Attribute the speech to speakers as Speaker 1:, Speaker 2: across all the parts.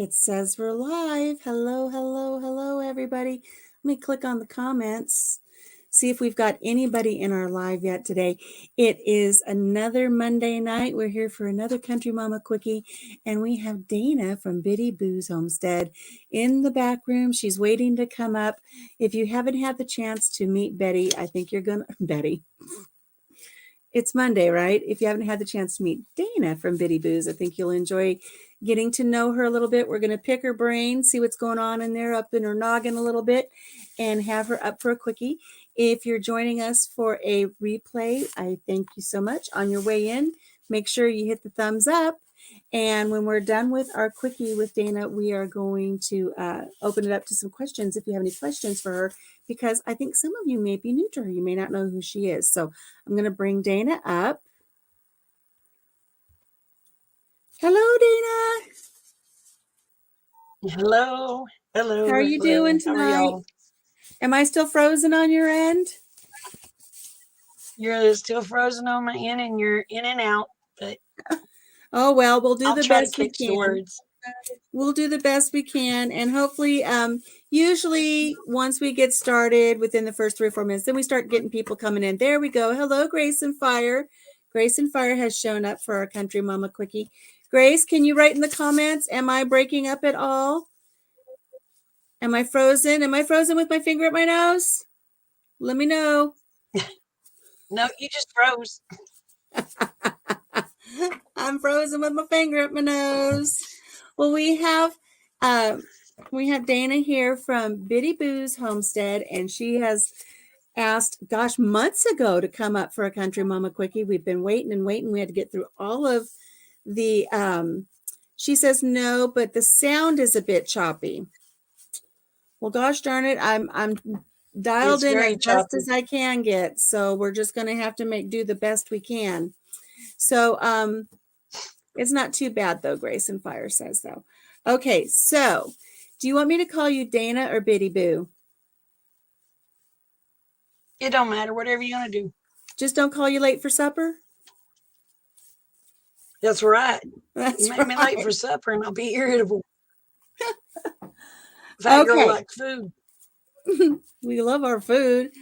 Speaker 1: It says we're live. Hello, hello, hello, everybody. Let me click on the comments, see if we've got anybody in our live yet today. It is another Monday night. We're here for another Country Mama Quickie, and we have Dana from Biddy Boo's Homestead in the back room. She's waiting to come up. If you haven't had the chance to meet Betty, I think you're going to, Betty. It's Monday, right? If you haven't had the chance to meet Dana from Biddy Boo's, I think you'll enjoy getting to know her a little bit. We're going to pick her brain, see what's going on in there, up in her noggin a little bit, and have her up for a quickie. If you're joining us for a replay, I thank you so much. On your way in, make sure you hit the thumbs up. And when we're done with our quickie with Dana, we are going to open it up to some questions if you have any questions for her, because I think some of you may be new to her. You may not know who she is. So I'm going to bring Dana up. Hello,
Speaker 2: Dana. Hello. Hello.
Speaker 1: How are you doing tonight?
Speaker 2: How are y'all?
Speaker 1: Am I still frozen on your end?
Speaker 2: You're still frozen on my end, and you're in and out. But
Speaker 1: oh well, we'll do the best we can.
Speaker 2: The words.
Speaker 1: We'll do the best we can, and hopefully, usually once we get started within the first 3 or 4 minutes, then we start getting people coming in. There we go. Hello, Grace and Fire. Grace and Fire has shown up for our Country Mama Quickie. Grace, can you write in the comments? Am I breaking up at all? Am I frozen? Am I frozen with my finger at my nose? Let me know.
Speaker 2: No, you just froze.
Speaker 1: I'm frozen with my finger at my nose. Well, we have Dana here from Biddy Boo's Homestead, and she has asked, gosh, months ago to come up for a Country Mama Quickie. We've been waiting and waiting. We had to get through all of the, she says no, but the sound is a bit choppy. Well, gosh darn it, I'm dialed in as best as I can get, so we're just going to have to do the best we can. So it's not too bad though, Grace and Fire says though. Okay, so do you want me to call you Dana or Biddy Boo?
Speaker 2: It don't matter, whatever you want to do.
Speaker 1: Just don't call you late for supper?
Speaker 2: That's right. You make me late for supper and I'll be irritable. Fat girl like food.
Speaker 1: We love our food.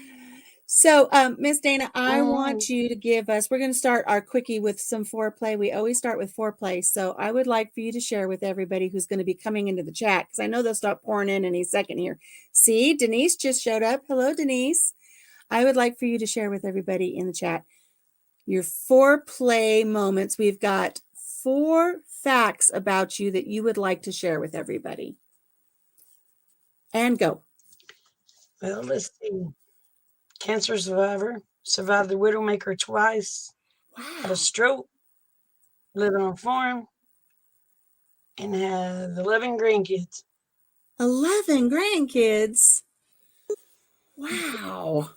Speaker 1: So, Miss Dana, I want you to give us, we're going to start our quickie with some foreplay. We always start with foreplay. So I would like for you to share with everybody who's going to be coming into the chat, because I know they'll start pouring in any second here. See, Denise just showed up. Hello, Denise. I would like for you to share with everybody in the chat your foreplay moments. We've got 4 facts about you that you would like to share with everybody. And go.
Speaker 2: Well, let's see. Cancer survivor, survived the Widowmaker twice, had a stroke, living on a farm, and have 11 grandkids.
Speaker 1: 11 grandkids? Wow.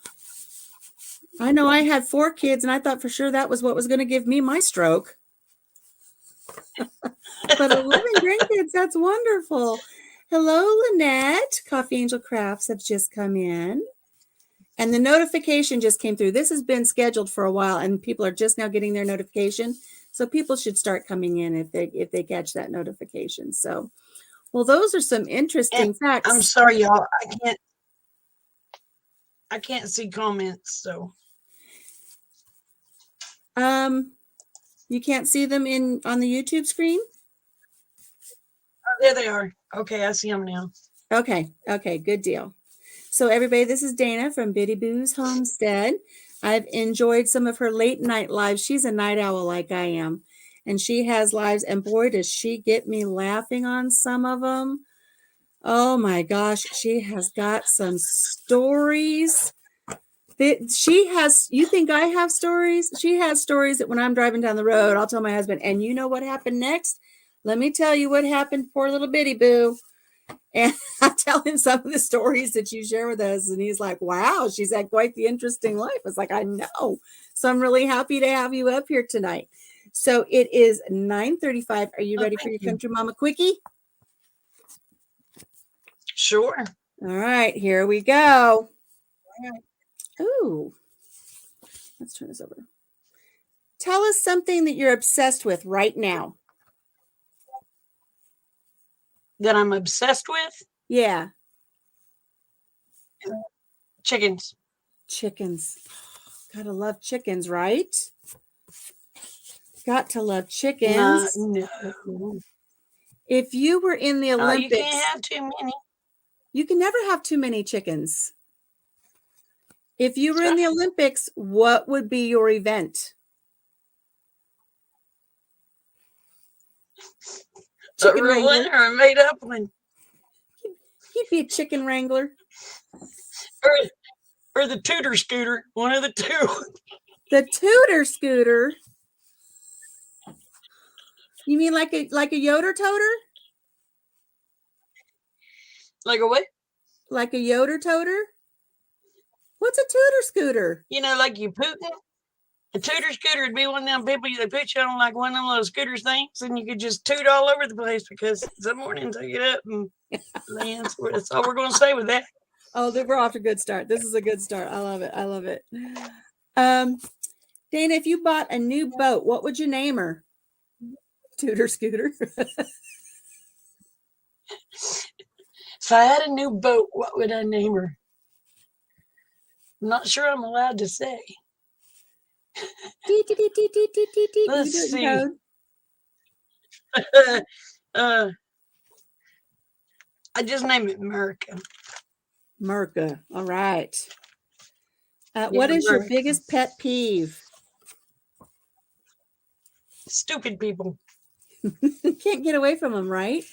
Speaker 1: I know I had 4 kids, and I thought for sure that was what was going to give me my stroke. But 11 grandkids, that's wonderful. Hello, Lynette. Coffee Angel Crafts have just come in. And the notification just came through. This has been scheduled for a while, and people are just now getting their notification. So people should start coming in if they catch that notification. So, well, those are some interesting facts.
Speaker 2: I'm sorry, y'all. I can't see comments, so.
Speaker 1: You can't see them on the YouTube screen?
Speaker 2: Oh, there they are. Okay, I see them now.
Speaker 1: Okay, good deal. So everybody, this is Dana from Biddy Boo's Homestead. I've enjoyed some of her late night lives. She's a night owl like I am, and she has lives, and boy, does she get me laughing on some of them. Oh my gosh, she has got some stories. You think I have stories? She has stories that when I'm driving down the road, I'll tell my husband, and you know what happened next? Let me tell you what happened, poor little Biddy Boo. And I tell him some of the stories that you share with us, and he's like, wow, she's had quite the interesting life. It's like, I know. So I'm really happy to have you up here tonight. So it is 9:35. Are you ready for your Country Mama Quickie?
Speaker 2: Sure.
Speaker 1: All right, here we go. Ooh, let's turn this over. Tell us something that you're obsessed with right now.
Speaker 2: that I'm obsessed with?
Speaker 1: Yeah.
Speaker 2: Chickens.
Speaker 1: Chickens. Gotta love chickens, right? Got to love chickens.
Speaker 2: No.
Speaker 1: If you were in the Olympics,
Speaker 2: you can't have too many.
Speaker 1: You can never have too many chickens. If you were in the Olympics, what would be your event?
Speaker 2: Chicken wrangler or a made up one?
Speaker 1: He'd be a chicken wrangler.
Speaker 2: Or the Tudor scooter, one of the two.
Speaker 1: The Tudor scooter? You mean like a Yoder toter?
Speaker 2: Like a what?
Speaker 1: Like a Yoder toter? What's a Tudor scooter?
Speaker 2: You know, like you Putin? A Tudor scooter would be one of them people they put you on like one of them little scooters things, and you could just toot all over the place because some mornings I get up and land. That's all we're going to say with that.
Speaker 1: Oh, we're off to a good start. This is a good start. I love it. I love it. Dana, if you bought a new boat, what would you name her? Tudor scooter.
Speaker 2: If I had a new boat, what would I name her? I'm not sure I'm allowed to say. Let's see. I just named it America.
Speaker 1: Merca. All right. What is your biggest pet peeve?
Speaker 2: Stupid people.
Speaker 1: Can't get away from them, right?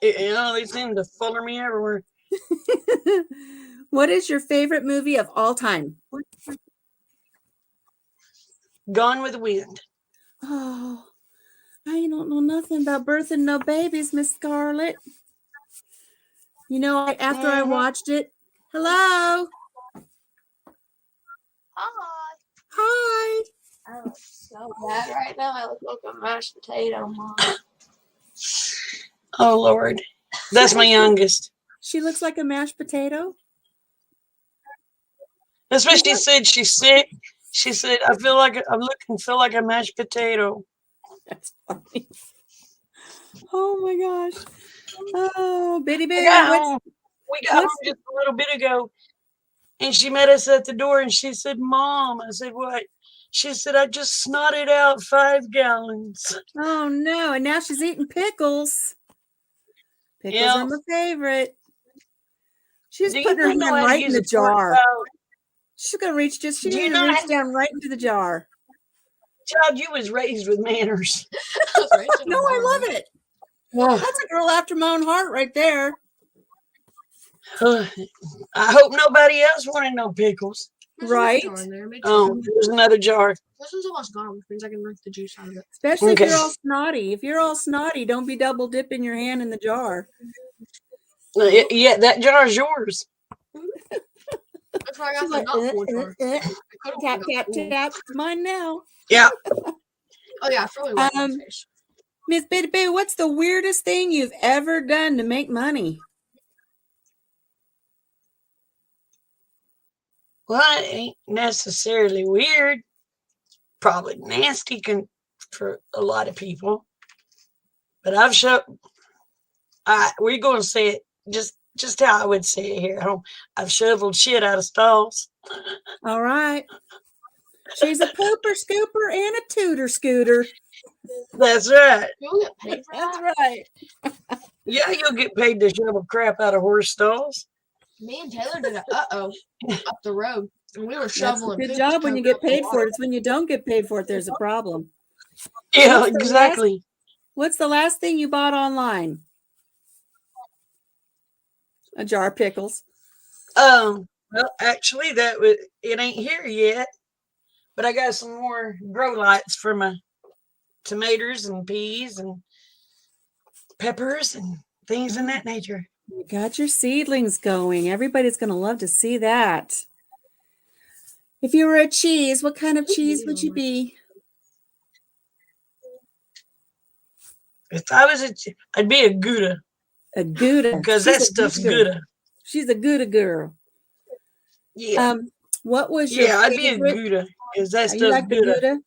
Speaker 2: They seem to follow me everywhere.
Speaker 1: What is your favorite movie of all time?
Speaker 2: Gone with the Wind.
Speaker 1: Oh, I don't know nothing about birthing no babies, Miss Scarlett. You know, after I watched it, hello.
Speaker 3: Hi.
Speaker 1: Hi.
Speaker 3: I look so bad right now. I look like a mashed potato, Mom.
Speaker 2: Oh, Lord. That's my youngest.
Speaker 1: She looks like a mashed potato.
Speaker 2: That's what she said. She's sick. She said, I feel like a mashed potato.
Speaker 1: That's funny. Oh my gosh. Oh, Bitty Boo.
Speaker 2: We got home just a little bit ago, and she met us at the door, and she said, Mom. I said, what? She said, I just snotted out 5 gallons.
Speaker 1: Oh, no. And now she's eating pickles. Pickles are my favorite. She's putting her hand right in the jar. She's going to reach down right into the jar.
Speaker 2: Child, you was raised with manners.
Speaker 1: No, I love it. That's a girl after my own heart right there.
Speaker 2: I hope nobody else wanted no pickles.
Speaker 1: Right?
Speaker 2: Oh, there's another jar.
Speaker 3: This one's almost gone, which means I can drink the juice out of it.
Speaker 1: Especially if you're all snotty. If you're all snotty, don't be double dipping your hand in the jar.
Speaker 2: Yeah, that jar's yours.
Speaker 3: That's why I got the nut one.
Speaker 1: Tap, tap, tap. It's mine now.
Speaker 2: Yeah.
Speaker 3: Oh, yeah, I probably wet my face.
Speaker 1: Miss Bitty Boo, what's the weirdest thing you've ever done to make money?
Speaker 2: Well, it ain't necessarily weird. Probably nasty for a lot of people. But we're going to say it just how I would say it here at home. I've shoveled shit out of stalls.
Speaker 1: All right. She's a pooper scooper and a Tudor scooter.
Speaker 2: That's right.
Speaker 3: You'll get paid for that?
Speaker 1: That's right.
Speaker 2: Yeah, you'll get paid to shovel crap out of horse stalls.
Speaker 3: Me and Taylor did it, up the road. And we were shoveling.
Speaker 1: That's a good job when you get paid for it. It's when you don't get paid for it, there's a problem.
Speaker 2: Yeah, exactly.
Speaker 1: What's the last thing you bought online? A jar of pickles.
Speaker 2: Well, actually, it ain't here yet. But I got some more grow lights for my tomatoes and peas and peppers and things in that nature.
Speaker 1: You got your seedlings going. Everybody's going to love to see that. If you were a cheese, what kind of cheese would you be?
Speaker 2: If I was I'd be a Gouda.
Speaker 1: A Gouda.
Speaker 2: Because that stuff's Gouda.
Speaker 1: She's a Gouda girl.
Speaker 2: Yeah.
Speaker 1: What was your
Speaker 2: I'd be a Gouda. Because that stuff's
Speaker 1: like
Speaker 2: Gouda.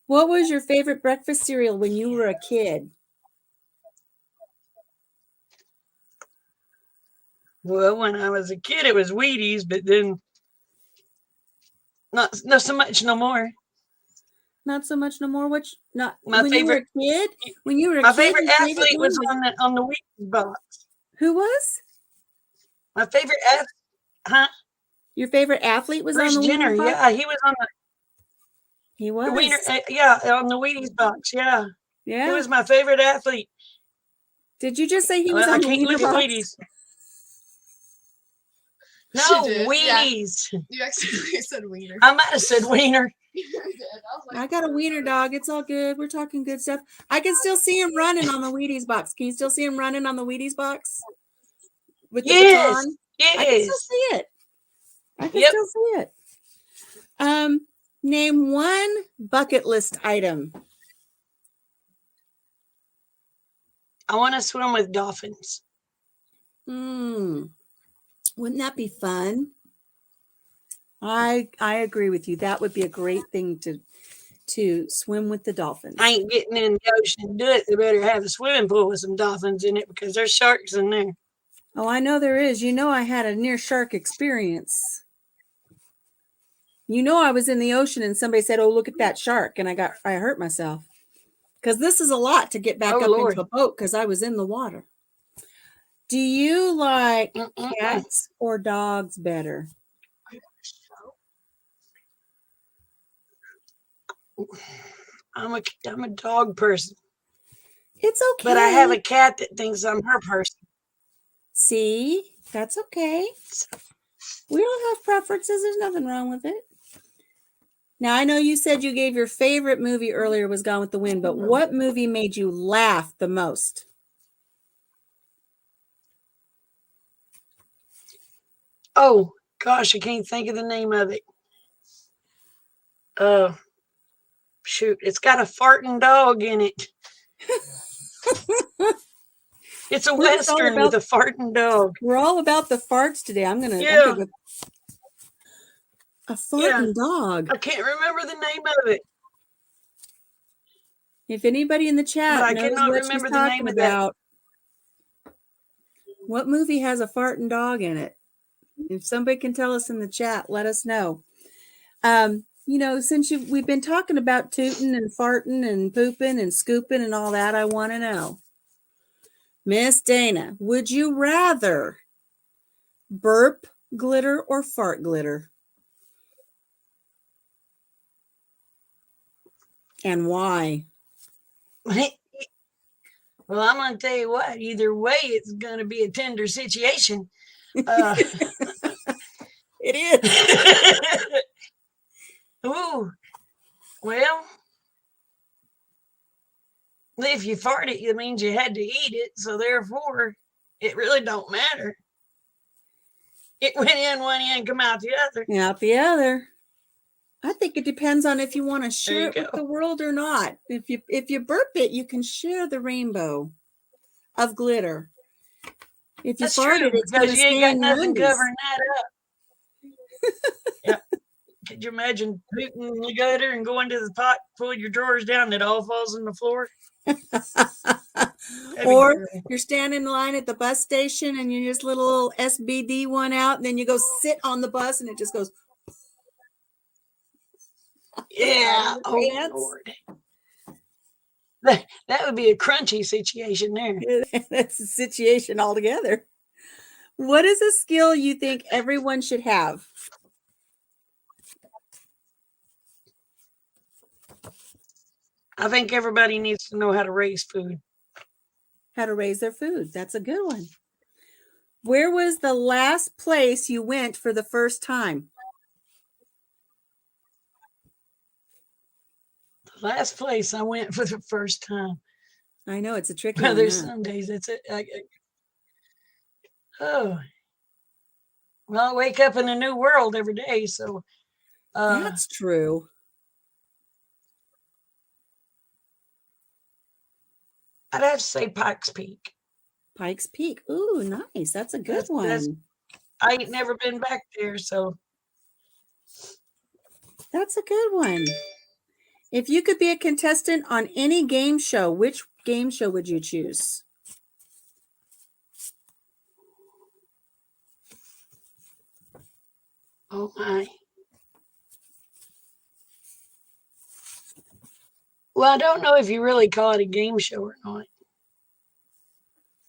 Speaker 1: What was your favorite breakfast cereal when you were a kid?
Speaker 2: Well, when I was a kid, it was Wheaties, but then not so much no more.
Speaker 1: Not so much no more. Which not
Speaker 2: My
Speaker 1: when you were
Speaker 2: favorite,
Speaker 1: a kid? When you were a
Speaker 2: my
Speaker 1: kid,
Speaker 2: favorite
Speaker 1: your favorite
Speaker 2: athlete
Speaker 1: one
Speaker 2: was
Speaker 1: was
Speaker 2: on the Wheaties box.
Speaker 1: who was?
Speaker 2: My favorite huh?
Speaker 1: Your favorite athlete was on
Speaker 2: Bruce
Speaker 1: the
Speaker 2: Jenner.
Speaker 1: Wheaties box?
Speaker 2: Yeah, he was on
Speaker 1: He
Speaker 2: the Wiener.
Speaker 1: was.
Speaker 2: Yeah, on the Wheaties box. Yeah, he
Speaker 1: Yeah.
Speaker 2: was my favorite athlete.
Speaker 1: Did you just say he was
Speaker 2: Well, I
Speaker 1: on the
Speaker 2: can't
Speaker 1: Wiener
Speaker 2: live with
Speaker 1: box?
Speaker 2: Wheaties.
Speaker 3: She
Speaker 2: No,
Speaker 3: did,
Speaker 2: Wheaties.
Speaker 3: yeah. You accidentally said wiener.
Speaker 2: I might have said Wiener.
Speaker 3: You did. I was like,
Speaker 1: I got a wiener dog. It's all good. We're talking good stuff. I can still see him running on the Wheaties box. Can you still see him running on the Wheaties box? With the
Speaker 2: Yes,
Speaker 1: baton? I can still
Speaker 2: yes.
Speaker 1: see it. I can
Speaker 2: Yep.
Speaker 1: still see it. Name one bucket list item.
Speaker 2: I want to swim with dolphins.
Speaker 1: Wouldn't that be fun? I agree with you. That would be a great thing to swim with the dolphins.
Speaker 2: I ain't getting in the ocean to do it. They better have a swimming pool with some dolphins in it because there's sharks in there.
Speaker 1: Oh, I know there is. You know, I had a near shark experience. You know, I was in the ocean and somebody said, "Oh, look at that shark," and I hurt myself because this is a lot to get back
Speaker 2: Oh,
Speaker 1: up
Speaker 2: Lord.
Speaker 1: into a boat because I was in the water. Do you like
Speaker 2: Mm-mm.
Speaker 1: cats or dogs better?
Speaker 2: I'm a dog person,
Speaker 1: It's okay.
Speaker 2: but I have a cat that thinks I'm her person.
Speaker 1: See, that's okay. We don't have preferences. There's nothing wrong with it. Now, I know you said you gave your favorite movie earlier was Gone with the Wind, but what movie made you laugh the most?
Speaker 2: Oh, gosh, I can't think of the name of it. Shoot, it's got a farting dog in it. It's a Western with a farting dog.
Speaker 1: We're all about the farts today. I'm gonna go. A farting dog.
Speaker 2: I can't remember the name of it.
Speaker 1: If anybody in the chat
Speaker 2: But I
Speaker 1: knows
Speaker 2: cannot
Speaker 1: what
Speaker 2: remember
Speaker 1: she's
Speaker 2: the name
Speaker 1: talking
Speaker 2: of that.
Speaker 1: about, what movie has a farting dog in it? If somebody can tell us in the chat, let us know. You know, since we've been talking about tooting and farting and pooping and scooping and all that, I want to know, Miss Dana, would you rather burp glitter or fart glitter? And why?
Speaker 2: Well, I'm going to tell you what, either way, it's going to be a tender situation.
Speaker 1: It is.
Speaker 2: Ooh, well, if you fart it means you had to eat it. So therefore, it really don't matter. It went in one end, come out the other.
Speaker 1: Out the other. I think it depends on if you want to share it with the world or not. If you burp it, you can share the rainbow of glitter. If you fart it, it's going to
Speaker 2: you ain't got nothing
Speaker 1: nose.
Speaker 2: covering that up. Yeah. Could you imagine putting the glitter and going to the pot, pull your drawers down, and it all falls on the floor?
Speaker 1: Or you're standing in line at the bus station and you just little SBD one out, and then you go sit on the bus and it just goes.
Speaker 2: Yeah. Oh, Lord. That would be a crunchy situation there.
Speaker 1: That's a situation altogether. What is a skill you think everyone should have?
Speaker 2: I think everybody needs to know how to raise food.
Speaker 1: How to raise their food. That's a good one. Where was the last place you went for the first time?
Speaker 2: The last place I went for the first time.
Speaker 1: I know it's a tricky one.
Speaker 2: There's some days it's oh. Well, I wake up in a new world every day, so
Speaker 1: that's true.
Speaker 2: I'd have to say Pikes Peak.
Speaker 1: Pikes Peak. Ooh, nice. That's a good one.
Speaker 2: I ain't never been back there, so.
Speaker 1: That's a good one. If you could be a contestant on any game show, which game show would you choose?
Speaker 2: Oh my. Well, I don't know if you really call it a game show or not.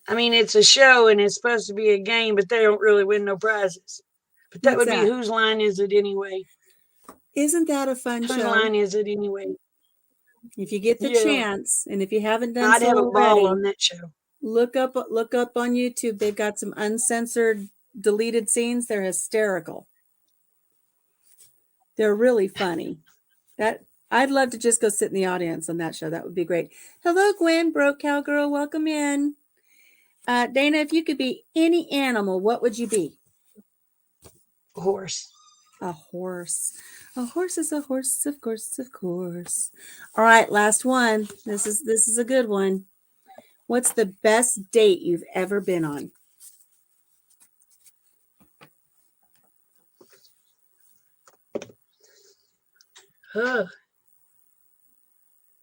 Speaker 2: I mean, it's a show and it's supposed to be a game, but they don't really win no prizes. But that
Speaker 1: What's
Speaker 2: would be
Speaker 1: that?
Speaker 2: Whose Line Is It Anyway?
Speaker 1: Isn't that a fun
Speaker 2: Whose
Speaker 1: show?
Speaker 2: line is it anyway?
Speaker 1: If you get the
Speaker 2: Yeah.
Speaker 1: chance, and if you haven't done
Speaker 2: I'd
Speaker 1: so
Speaker 2: have a ball
Speaker 1: already,
Speaker 2: on that show.
Speaker 1: look up on YouTube. They've got some uncensored, deleted scenes. They're hysterical. They're really funny. That I'd love to just go sit in the audience on that show. That would be great. Hello, Gwen, Broke Cowgirl. Welcome in. Dana, if you could be any animal, what would you be?
Speaker 2: A horse.
Speaker 1: A horse. A horse is a horse, of course, of course. All right, last one. This is a good one. What's the best date you've ever been on?
Speaker 2: The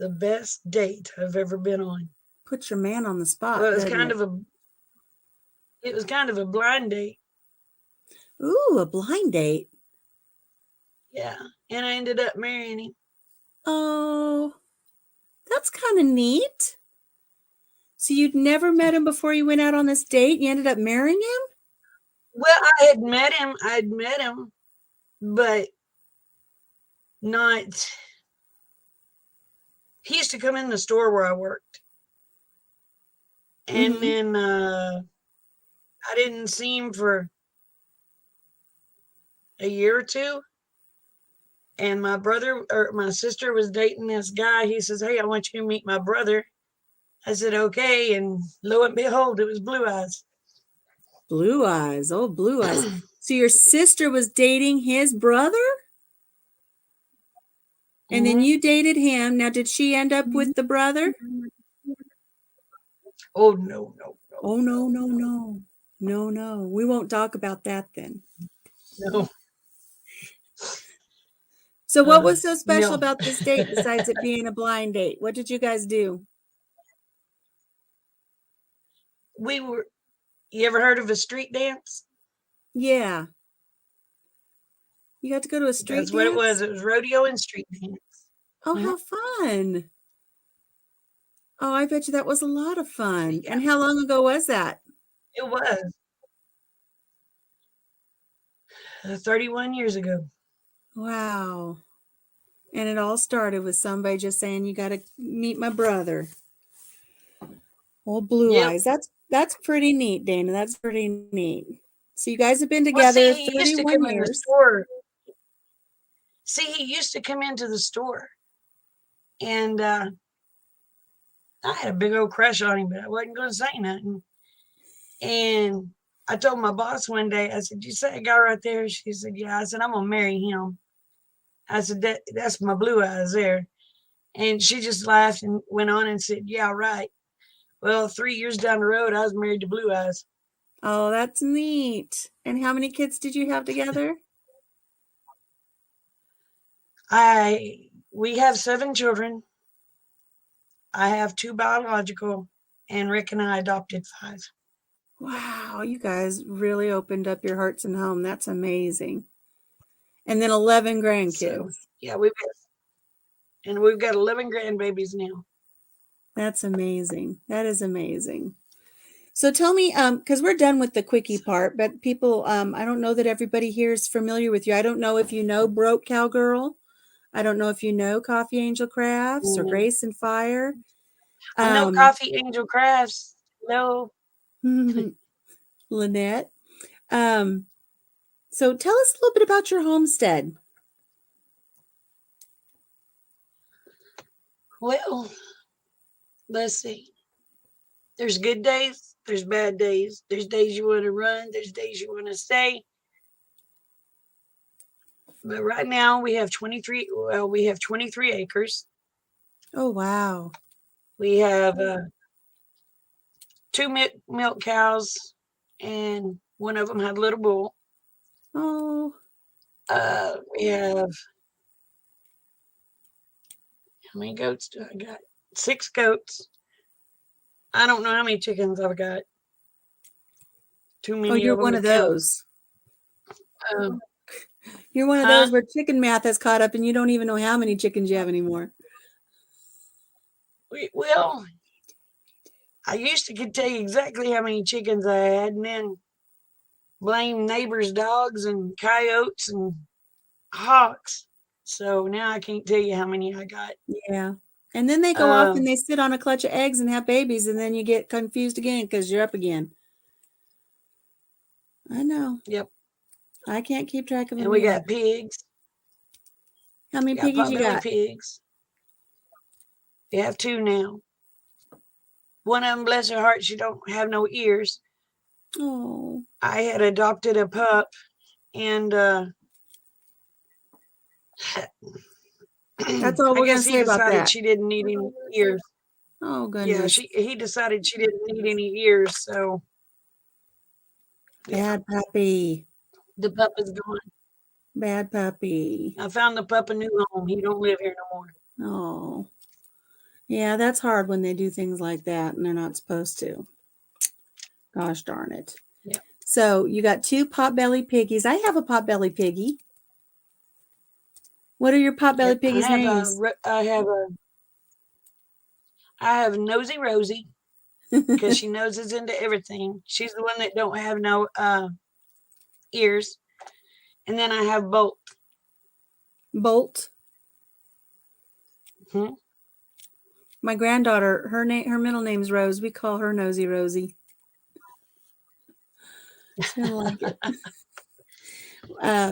Speaker 2: best date I've ever been on.
Speaker 1: Put your man on the spot.
Speaker 2: Well, it was
Speaker 1: doesn't
Speaker 2: kind
Speaker 1: it?
Speaker 2: of a blind date.
Speaker 1: Ooh, a blind date.
Speaker 2: Yeah. And I ended up marrying him.
Speaker 1: Oh, that's kind of neat. So you'd never met him before you went out on this date? You ended up marrying him?
Speaker 2: Well, I'd met him, but not. He used to come in the store where I worked. And then I didn't see him for a year or two. And my brother or my sister was dating this guy. He says, "Hey, I want you to meet my brother." I said, "Okay." And lo and behold, it was Blue Eyes.
Speaker 1: Blue Eyes. Oh, Blue Eyes. So your sister was dating his brother? And then you dated him. Now, did she end up with the brother?
Speaker 2: Oh, no.
Speaker 1: Oh, no. No. We won't talk about that then.
Speaker 2: No.
Speaker 1: So what was so special
Speaker 2: No.
Speaker 1: about this date besides it being a blind date? What did you guys do?
Speaker 2: You ever heard of a street dance?
Speaker 1: Yeah. You got to go to a street
Speaker 2: That's
Speaker 1: dance?
Speaker 2: what it was. It was rodeo and street dance.
Speaker 1: Oh, how fun. Oh, I bet you that was a lot of fun.
Speaker 2: Yeah.
Speaker 1: And how long ago was that?
Speaker 2: It was 31 years ago.
Speaker 1: Wow. And it all started with somebody just saying, you got to meet my brother. Oh, Blue Eyes. That's pretty neat, Dana. That's pretty neat. So you guys have been together 31 years.
Speaker 2: He used to come into the store. And I had a big old crush on him, but I wasn't going to say nothing. And I told my boss one day, I said, "You see that guy right there?" She said, "Yeah." I said, "I'm going to marry him." I said, that's my Blue Eyes there. And she just laughed and went on and said, "Yeah, right." Well, 3 years down the road, I was married to Blue Eyes.
Speaker 1: Oh, that's neat. And how many kids did you have together?
Speaker 2: We have 7 children. I have 2 biological, and Rick and I adopted 5.
Speaker 1: Wow, you guys really opened up your hearts and home. That's amazing. And then 11 grandkids.
Speaker 2: So, yeah, we've got 11 grandbabies now.
Speaker 1: That's amazing. That is amazing. So tell me, because we're done with the quickie part, but people, I don't know that everybody here is familiar with you. I don't know if you know Broke Cowgirl. I don't know if you know Coffee Angel Crafts or Grace and Fire.
Speaker 2: I know Coffee Angel Crafts. No.
Speaker 1: Lynette. So tell us a little bit about your homestead.
Speaker 2: Well, let's see. There's good days. There's bad days. There's days you want to run. There's days you want to stay. But right now we have 23 acres.
Speaker 1: Oh, wow.
Speaker 2: We have 2 milk cows, and one of them had a little bull.
Speaker 1: Oh.
Speaker 2: We have, how many goats do I got? 6 goats. I don't know how many chickens I've got. Too many.
Speaker 1: Oh, you're
Speaker 2: of them
Speaker 1: one
Speaker 2: to
Speaker 1: of
Speaker 2: count.
Speaker 1: those. You're one of
Speaker 2: Huh?
Speaker 1: those where chicken math has caught up and you don't even know how many chickens you have anymore.
Speaker 2: Well, I used to could tell you exactly how many chickens I had, and then blame neighbors' dogs and coyotes and hawks. So now I can't tell you how many I got.
Speaker 1: Yeah. And then they go off and they sit on a clutch of eggs and have babies, and then you get confused again because you're up again. I know.
Speaker 2: Yep.
Speaker 1: I can't keep track of them.
Speaker 2: And we
Speaker 1: either.
Speaker 2: got pigs.
Speaker 1: How many
Speaker 2: Got
Speaker 1: piggies you
Speaker 2: potbelly
Speaker 1: got?
Speaker 2: pigs. We have 2 now. One of them, bless her heart, she don't have no ears.
Speaker 1: Oh.
Speaker 2: I had adopted a pup, and
Speaker 1: That's all
Speaker 2: I
Speaker 1: we're going
Speaker 2: guess
Speaker 1: to
Speaker 2: he
Speaker 1: say about
Speaker 2: decided
Speaker 1: that.
Speaker 2: she didn't need any ears.
Speaker 1: Oh,
Speaker 2: Yeah,
Speaker 1: goodness.
Speaker 2: he decided she didn't need any ears, so
Speaker 1: Bad puppy.
Speaker 2: the pup is gone.
Speaker 1: Bad puppy.
Speaker 2: I found the pup a new home. He don't live here no more.
Speaker 1: Oh. Yeah, that's hard when they do things like that and they're not supposed to. Gosh darn it.
Speaker 2: Yeah.
Speaker 1: So you got 2 potbelly piggies. I have a potbelly piggy. What are your potbelly
Speaker 2: Yep,
Speaker 1: piggies' names?
Speaker 2: I have Nosy Rosie because she noses into everything. She's the one that don't have no ears. And then I have Bolt.
Speaker 1: Bolt.
Speaker 2: Hmm?
Speaker 1: My granddaughter, her middle name's Rose. We call her Nosy Rosie. She don't like it.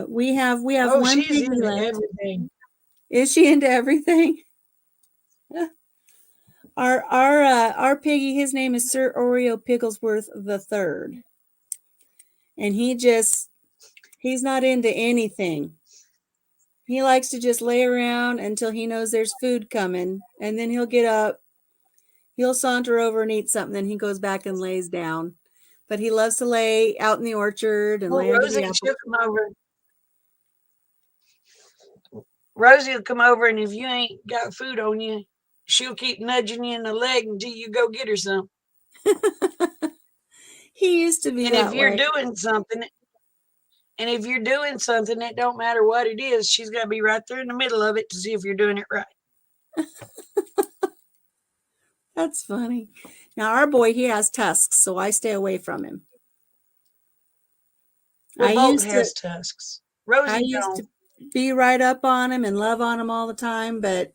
Speaker 1: We have
Speaker 2: Oh,
Speaker 1: one
Speaker 2: she's
Speaker 1: piggy
Speaker 2: into
Speaker 1: left.
Speaker 2: everything.
Speaker 1: Is she into everything? Our piggy, his name is Sir Oreo Pigglesworth III. And he's not into anything. He likes to just lay around until he knows there's food coming, and then he'll get up, he'll saunter over and eat something, then he goes back and lays down. But he loves to lay out in the orchard and
Speaker 2: Oh,
Speaker 1: lay under
Speaker 2: Rosie,
Speaker 1: the apple.
Speaker 2: she'll come over. Rosie will come over, and if you ain't got food on you, she'll keep nudging you in the leg until you go get her some.
Speaker 1: He used to be
Speaker 2: And
Speaker 1: that
Speaker 2: if you're
Speaker 1: way.
Speaker 2: doing something, it don't matter what it is, she's got to be right there in the middle of it to see if you're doing it right.
Speaker 1: That's funny. Now our boy, he has tusks, so I stay away from him.
Speaker 2: Well,
Speaker 1: I
Speaker 2: Bolt
Speaker 1: used
Speaker 2: has
Speaker 1: to
Speaker 2: tusks. Rosie don't.
Speaker 1: be right up on him and love on him all the time, but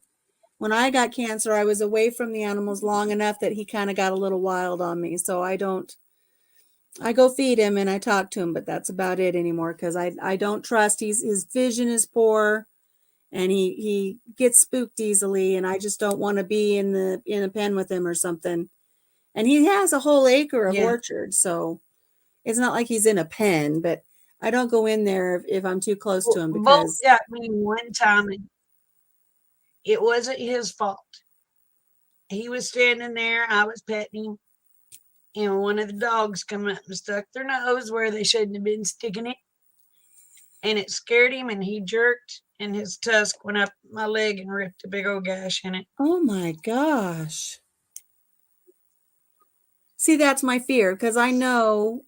Speaker 1: when I got cancer, I was away from the animals long enough that he kind of got a little wild on me. So I go feed him and I talk to him, but that's about it anymore because I don't trust. His vision is poor and he gets spooked easily, and I just don't want to be in a pen with him or something. And he has a whole acre of orchard, so it's not like he's in a pen, but I don't go in there if I'm too close to him
Speaker 2: Bolt
Speaker 1: because
Speaker 2: got me one time, and it wasn't his fault. He was standing there, I was petting him, and one of the dogs come up and stuck their nose where they shouldn't have been sticking it. And it scared him, and he jerked, and his tusk went up my leg and ripped a big old gash in it.
Speaker 1: oh my gosh. See, that's my fear because I know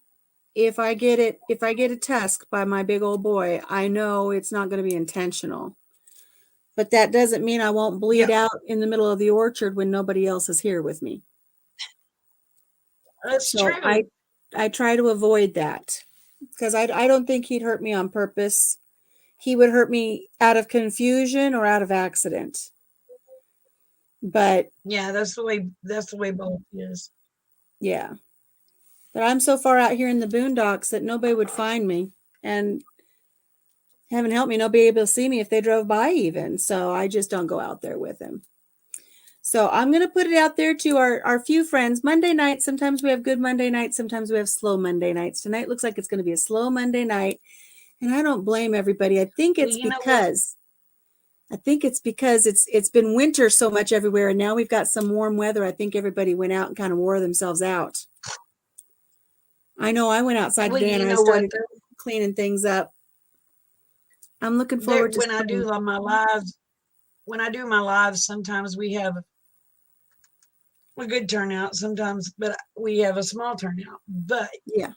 Speaker 1: if I get a tusk by my big old boy, I know it's not going to be intentional. But that doesn't mean I won't bleed out in the middle of the orchard when nobody else is here with me.
Speaker 2: That's
Speaker 1: So
Speaker 2: true.
Speaker 1: I try to avoid that because I don't think he'd hurt me on purpose. He would hurt me out of confusion or out of accident. But
Speaker 2: yeah, that's the way Bolt is.
Speaker 1: yeah. But I'm so far out here in the boondocks that nobody would find me. And heaven help me, nobody able to see me if they drove by even. So I just don't go out there with him. So I'm going to put it out there to our few friends. Monday night, sometimes we have good Monday nights. Sometimes we have slow Monday nights. Tonight looks like it's going to be a slow Monday night. And I don't blame everybody. I think it's because it's been winter so much everywhere. And now we've got some warm weather. I think everybody went out and kind of wore themselves out. I know I went outside today and I started cleaning things up. I'm looking forward to
Speaker 2: when I do my lives, sometimes we have a good turnout, sometimes, but we have a small turnout. But
Speaker 1: yeah,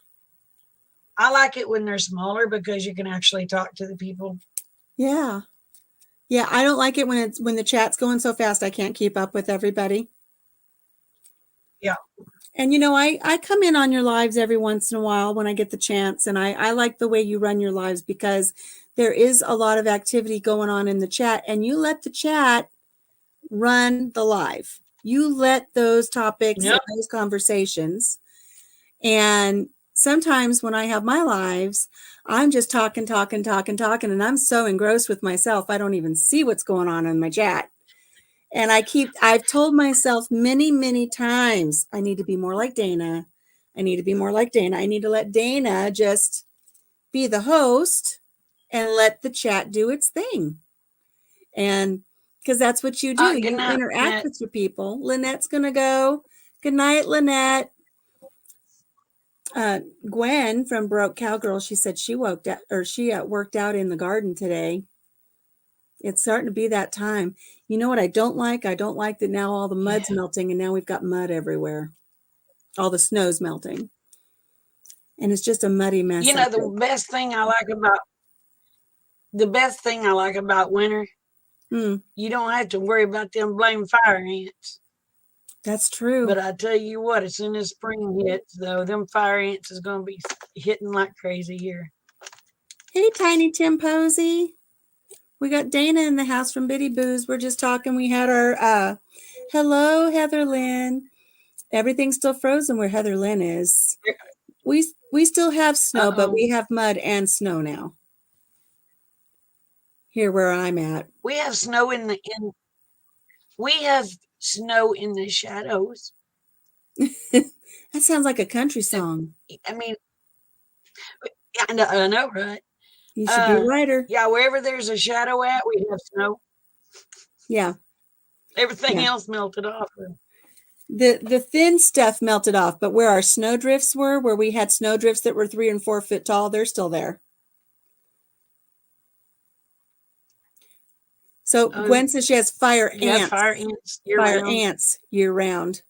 Speaker 2: I like it when they're smaller because you can actually talk to the people.
Speaker 1: Yeah. Yeah, I don't like it when the chat's going so fast I can't keep up with everybody.
Speaker 2: Yeah.
Speaker 1: And I come in on your lives every once in a while when I get the chance, and I like the way you run your lives because there is a lot of activity going on in the chat, and you let the chat run the live. You let those topics and those conversations. And sometimes when I have my lives, I'm just talking, and I'm so engrossed with myself, I don't even see what's going on in my chat. And I've told myself many, many times, I need to be more like Dana. I need to be more like Dana. I need to let Dana just be the host and let the chat do its thing. And because that's what you do. You interact
Speaker 2: Lynette.
Speaker 1: with your people. Lynette's going to go. Good night, Lynette. Gwen from Broke Cowgirl, she said she worked out in the garden today. It's starting to be that time. You know what I don't like? I don't like that now all the mud's melting and now we've got mud everywhere. All the snow's melting. And it's just a muddy mess.
Speaker 2: The best thing I like about winter, you don't have to worry about them blame fire ants.
Speaker 1: That's true.
Speaker 2: But I tell you what, as soon as spring hits, though, them fire ants is going to be hitting like crazy here.
Speaker 1: Hey, Tiny Tim Posey. We got Dana in the house from Bitty Boo's. We're just talking. We had our hello, Heather Lynn. Everything's still frozen where Heather Lynn is. We still have snow, but we have mud and snow now. Here where I'm at.
Speaker 2: We have snow in the shadows.
Speaker 1: That sounds like a country song.
Speaker 2: I mean, I know, right?
Speaker 1: You should be a writer.
Speaker 2: Yeah, wherever there's a shadow at, we have snow.
Speaker 1: Yeah.
Speaker 2: Everything else melted off.
Speaker 1: The thin stuff melted off, but where our snow drifts were, where we had snow drifts that were 3 and 4 foot tall, they're still there. So Gwen says she has fire ants.
Speaker 2: Fire ants
Speaker 1: year round.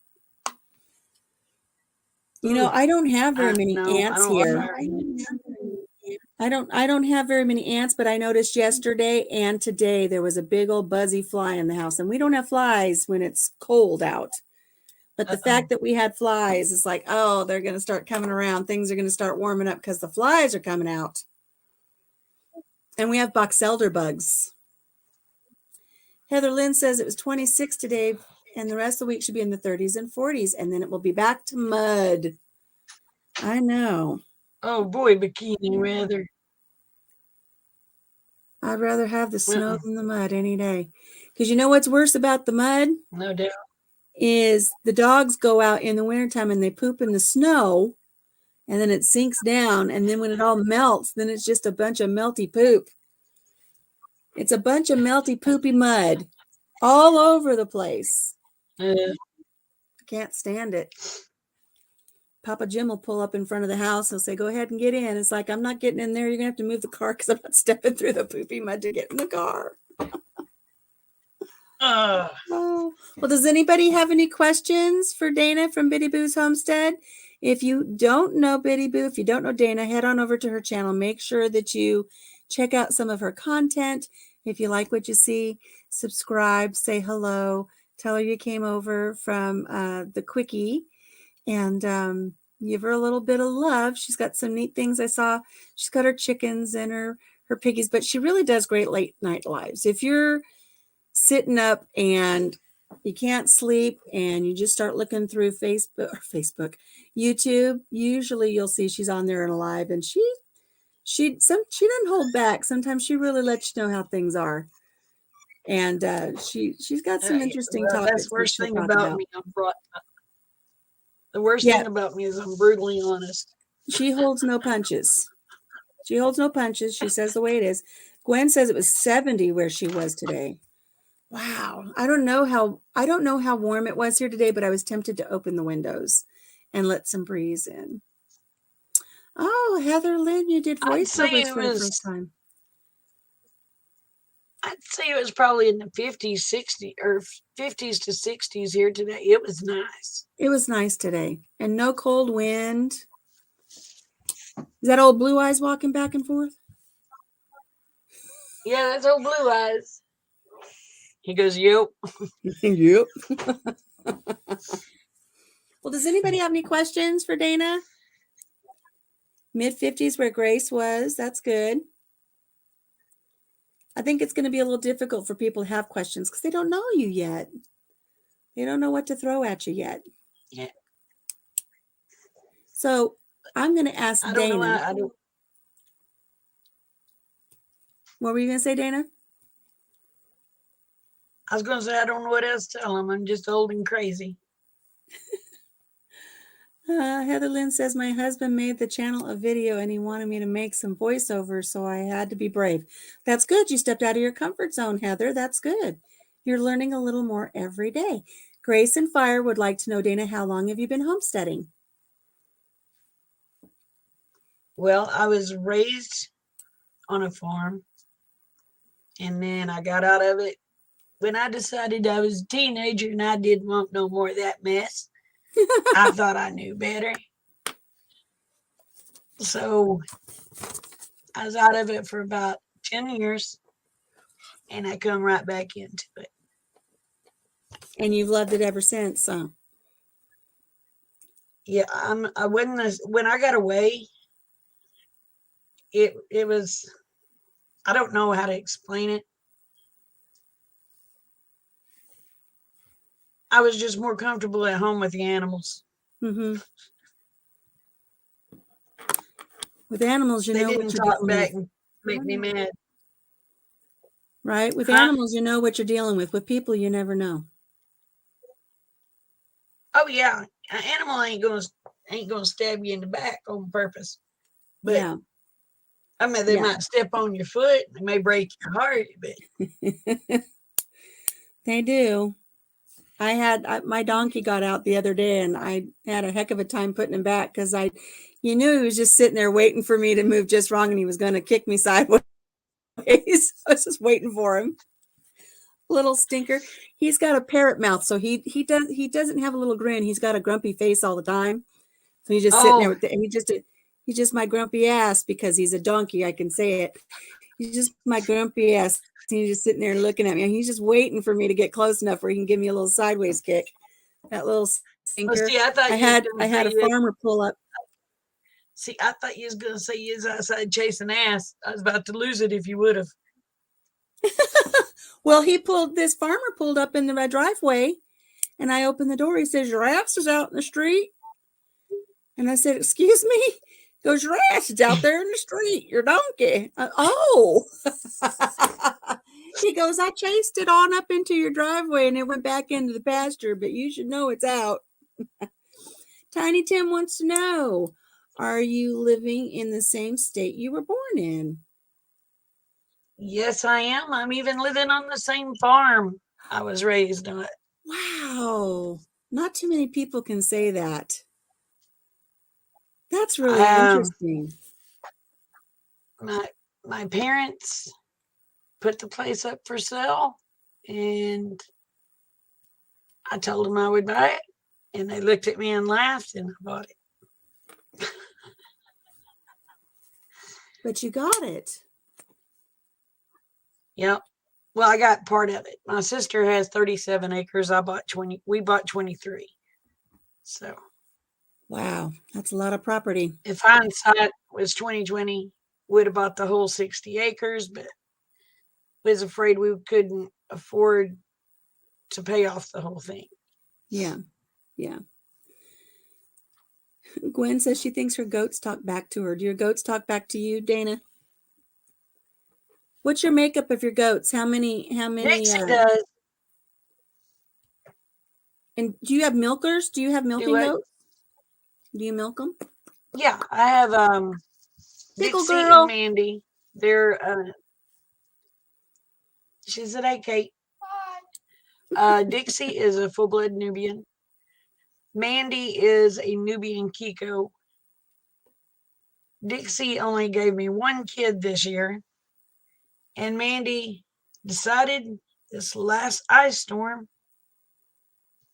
Speaker 1: I don't have very many ants here. I don't have very many ants, but I noticed yesterday and today there was a big old buzzy fly in the house, and we don't have flies when it's cold out. But the fact that we had flies is like, oh, they're going to start coming around. Things are going to start warming up because the flies are coming out. And we have box elder bugs. Heather Lynn says it was 26 today, and the rest of the week should be in the 30s and 40s, and then it will be back to mud. I know.
Speaker 2: Oh boy, bikini weather.
Speaker 1: I'd rather have the snow than the mud any day. Because you know what's worse about the mud?
Speaker 2: No doubt.
Speaker 1: Is the dogs go out in the wintertime and they poop in the snow, and then it sinks down, and then when it all melts, then it's just a bunch of melty poop. It's a bunch of melty, poopy mud all over the place. I can't stand it. Papa Jim will pull up in front of the house. He'll say, go ahead and get in. It's like, I'm not getting in there. You're going to have to move the car because I'm not stepping through the poopy mud to get in the car. Well, does anybody have any questions for Dana from Bitty Boo's Homestead? If you don't know Bitty Boo, if you don't know Dana, head on over to her channel. Make sure that you check out some of her content. If you like what you see, subscribe, say hello, tell her you came over from the Quickie, and give her a little bit of love. She's got some neat things I saw. She's got her chickens and her piggies, but she really does great late night lives. If you're sitting up and you can't sleep and you just start looking through Facebook, YouTube, usually you'll see she's on there and alive, and she doesn't hold back. Sometimes she really lets you know how things are. And she's got some interesting topics.
Speaker 2: That's the worst thing about me. The worst thing about me is I'm brutally honest.
Speaker 1: She holds no punches. She says the way it is. Gwen says it was 70 where she was today. Wow. I don't know how warm it was here today, but I was tempted to open the windows and let some breeze in. Oh, Heather Lynn, you did voiceovers for the first time.
Speaker 2: I'd say it was probably in the 50s, 60s, or 50s to 60s here today. It was nice.
Speaker 1: It was nice today. And no cold wind. Is that old Blue Eyes walking back and forth?
Speaker 2: Yeah, that's old Blue Eyes. He goes, yep.
Speaker 1: Yep. Well, does anybody have any questions for Dana? Mid-50s where Grace was. That's good. I think it's going to be a little difficult for people to have questions because they don't know you yet. They don't know what to throw at you yet.
Speaker 2: Yeah.
Speaker 1: So I'm going to ask
Speaker 2: I don't
Speaker 1: Dana.
Speaker 2: know. I don't.
Speaker 1: What were you going to say, Dana?
Speaker 2: I was going to say, I don't know what else to tell him. I'm just old and crazy.
Speaker 1: Heather Lynn says, my husband made the channel a video and he wanted me to make some voiceovers, so I had to be brave. That's good. You stepped out of your comfort zone, Heather. That's good. You're learning a little more every day. Grace and Fire would like to know, Dana, how long have you been homesteading?
Speaker 2: Well, I was raised on a farm, and then I got out of it when I decided I was a teenager and I didn't want no more of that mess. I thought I knew better. So I was out of it for about 10 years, and I come right back into it.
Speaker 1: And you've loved it ever since,
Speaker 2: Yeah, I wasn't when I got away, it was, I don't know how to explain it. I was just more comfortable at home with the animals.
Speaker 1: Mm-hmm. With animals, you
Speaker 2: They
Speaker 1: know what
Speaker 2: didn't
Speaker 1: you're
Speaker 2: talk
Speaker 1: dealing
Speaker 2: back
Speaker 1: with.
Speaker 2: and make me mad.
Speaker 1: Right? With
Speaker 2: Huh?
Speaker 1: animals, you know what you're dealing with. With people, you never know.
Speaker 2: Oh yeah, an animal ain't gonna stab you in the back on purpose. But
Speaker 1: Yeah.
Speaker 2: I mean, they might step on your foot. They may break your heart, but
Speaker 1: They do. My donkey got out the other day and I had a heck of a time putting him back because you knew he was just sitting there waiting for me to move just wrong and he was going to kick me sideways. I was just waiting for him. Little stinker. He's got a parrot mouth, so he doesn't have a little grin. He's got a grumpy face all the time. So he's just sitting there with he's just my grumpy ass because he's a donkey. I can say it. He's just my grumpy ass. He's just sitting there looking at me. And he's just waiting for me to get close enough where he can give me a little sideways kick. That little stinker.
Speaker 2: see, I
Speaker 1: had a farmer pull up.
Speaker 2: See, I thought you was gonna say you was outside chasing ass. I was about to lose it if you would have.
Speaker 1: Well, this farmer pulled up in the driveway and I opened the door. He says, your ass is out in the street. And I said, excuse me? He goes, your ass is out there in the street. Your donkey. Oh. He goes, I chased it on up into your driveway and it went back into the pasture, but you should know it's out. Tiny Tim wants to know, are you living in the same state you were born in?
Speaker 2: Yes, I am. I'm even living on the same farm I was raised on.
Speaker 1: Wow. Not too many people can say that. That's really interesting.
Speaker 2: My parents put the place up for sale, and I told them I would buy it, and they looked at me and laughed, and I bought it.
Speaker 1: But you got it.
Speaker 2: Yep. Well, I got part of it. My sister has 37 acres. I bought 20. We bought 23. So.
Speaker 1: Wow, that's a lot of property.
Speaker 2: If hindsight was 2020, would have bought the whole 60 acres, but was afraid we couldn't afford to pay off the whole thing.
Speaker 1: Yeah. Gwen says she thinks her goats talk back to her. Do your goats talk back to you, Dana? What's your makeup of your goats? How many?
Speaker 2: Dixie does.
Speaker 1: And do you have milkers? Do you have milking goats? Do you milk them?
Speaker 2: Yeah, I have
Speaker 1: Pickle
Speaker 2: Dixie
Speaker 1: girl.
Speaker 2: and Mandy. They're she said, "Hey, Kate." Dixie is a full-blood Nubian. Mandy is a Nubian Kiko. Dixie only gave me one kid this year, and Mandy decided this last ice storm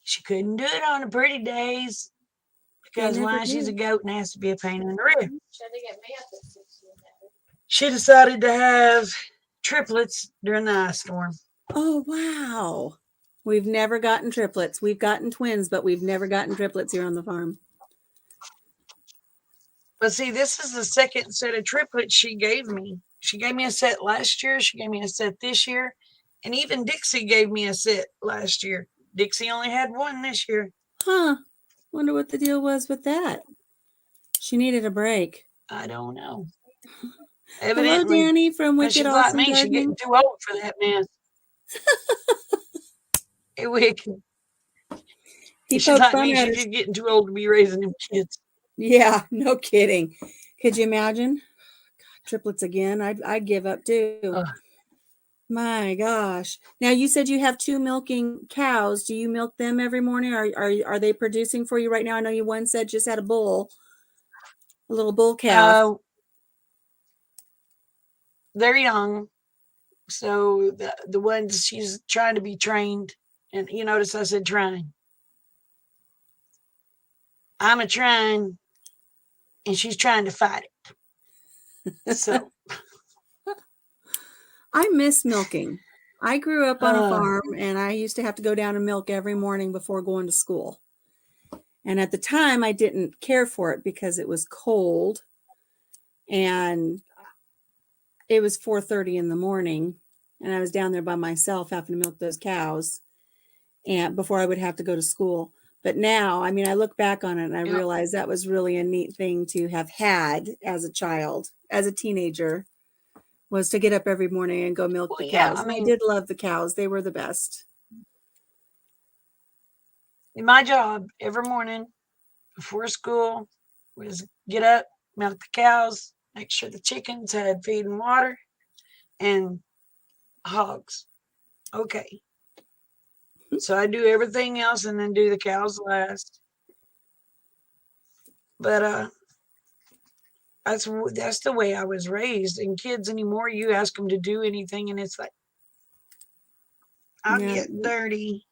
Speaker 2: she couldn't do it on the pretty days. Because
Speaker 1: never
Speaker 2: why? She's a
Speaker 1: do.
Speaker 2: goat and has to be a pain in the rear.
Speaker 3: Trying to get me up at 60 and that.
Speaker 2: She decided to have triplets during the ice storm.
Speaker 1: Oh, wow. We've never gotten triplets. We've gotten twins, but we've never gotten triplets here on the farm.
Speaker 2: But see, this is the second set of triplets she gave me. She gave me a set last year. She gave me a set this year. And even Dixie gave me a set last year. Dixie only had one this year.
Speaker 1: Huh. Wonder what the deal was with that. She needed a break.
Speaker 2: I don't know.
Speaker 1: Hello,
Speaker 2: Evidently,
Speaker 1: Danny from
Speaker 2: when
Speaker 1: Wicked
Speaker 2: she's like
Speaker 1: Awesome
Speaker 2: me, she's
Speaker 1: Gardening.
Speaker 2: getting too old for that mess. Hey, Wicked.
Speaker 1: He
Speaker 2: She's
Speaker 1: poked
Speaker 2: like
Speaker 1: fun
Speaker 2: me.
Speaker 1: at
Speaker 2: She's
Speaker 1: us.
Speaker 2: just getting too old to be raising them kids.
Speaker 1: Yeah, no kidding. Could you imagine? God, triplets again. I'd give up too. My gosh. Now you said you have 2 milking cows. Do you milk them every morning? Are they producing for you right now? I know you one said just had a bull, a little bull calf.
Speaker 2: They're young. So the ones she's trying to be trained, and you notice I said trying. I'm a trying, and she's trying to fight it. So
Speaker 1: I miss milking. I grew up on a farm and I used to have to go down and milk every morning before going to school. And at the time I didn't care for it because it was cold and it was 4:30 in the morning and I was down there by myself having to milk those cows and before I would have to go to school. But now, I mean, I look back on it and I realize that was really a neat thing to have had as a child, as a teenager, was to get up every morning and go milk the cows. I did love the cows. They were the best.
Speaker 2: My job every morning before school was get up, milk the cows, make sure the chickens had feed and water, and hogs. Okay. So I do everything else and then do the cows last. But that's the way I was raised. And kids anymore, you ask them to do anything, and it's like, I'll get dirty.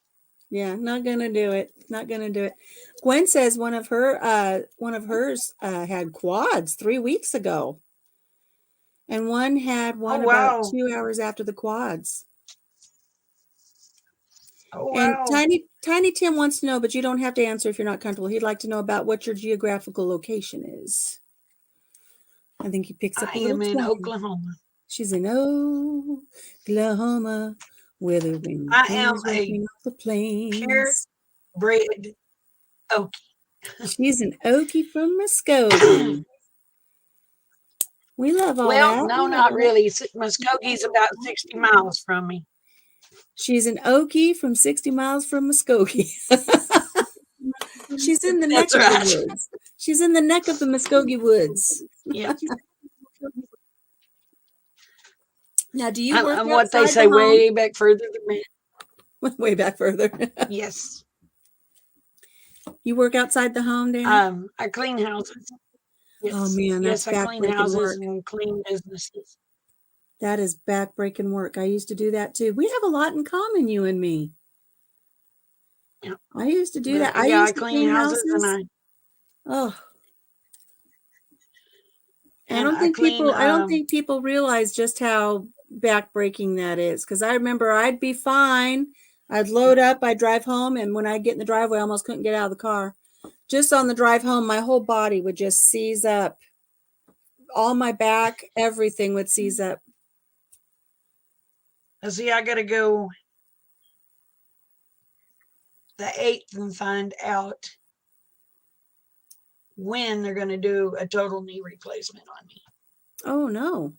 Speaker 1: Yeah, not gonna do it. Not gonna do it. Gwen says one of hers had quads 3 weeks ago, and one had one about 2 hours after the quads.
Speaker 2: Oh,
Speaker 1: and
Speaker 2: wow.
Speaker 1: Tiny Tim wants to know, but you don't have to answer if you're not comfortable. He'd like to know about what your geographical location is. I think he picks up a little.
Speaker 2: I am in Oklahoma.
Speaker 1: She's in Oklahoma, where the wind comes rushing off the plains.
Speaker 2: Purebred Okie.
Speaker 1: She's an Okie from Muskogee. We love all that.
Speaker 2: Well, no, not really. Muskogee's about 60 miles from me.
Speaker 1: She's an Okie from 60 miles from Muskogee. She's in the neck of the woods. She's in the neck of the Muskogee woods.
Speaker 2: Yeah.
Speaker 1: Now, do you work
Speaker 2: I'm what they say way back further than me.
Speaker 1: Way back further.
Speaker 2: Yes.
Speaker 1: You work outside the home, Dan?
Speaker 2: I clean houses. Yes.
Speaker 1: Oh man, that's
Speaker 2: I clean houses
Speaker 1: work.
Speaker 2: and clean businesses.
Speaker 1: That is backbreaking work. I used to do that too. We have a lot in common, you and me.
Speaker 2: Yeah.
Speaker 1: I used to do that.
Speaker 2: I used to clean houses and
Speaker 1: I don't think people realize just how backbreaking that is. Because I remember I'd be fine. I'd load up, I'd drive home, and when I'd get in the driveway, I almost couldn't get out of the car. Just on the drive home, my whole body would just seize up. All my back, everything would seize up.
Speaker 2: See, I got to go the 8th and find out when they're going to do a total knee replacement on me.
Speaker 1: Oh, no.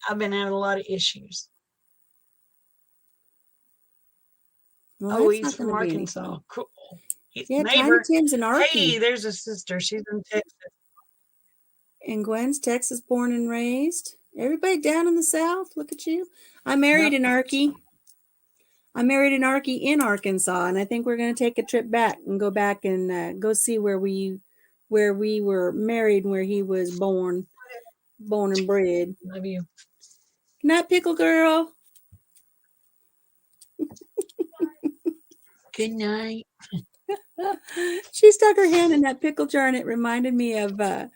Speaker 2: I've been having a lot of issues.
Speaker 1: Well,
Speaker 2: he's from Arkansas. Cool. He's
Speaker 1: yeah,
Speaker 2: neighbor.
Speaker 1: Tiny Tim's an Arkie.
Speaker 2: Hey, there's a sister. She's in Texas.
Speaker 1: And Gwen's Texas born and raised. Everybody down in the South. Look at you. I married an Arkie. I married an Arkie in Arkansas, and I think we're going to take a trip back and go back and go see where we were married and where he was born and bred.
Speaker 2: Love you.
Speaker 1: Good night, Pickle Girl.
Speaker 2: Good night.
Speaker 1: She stuck her hand in that pickle jar, and it reminded me of the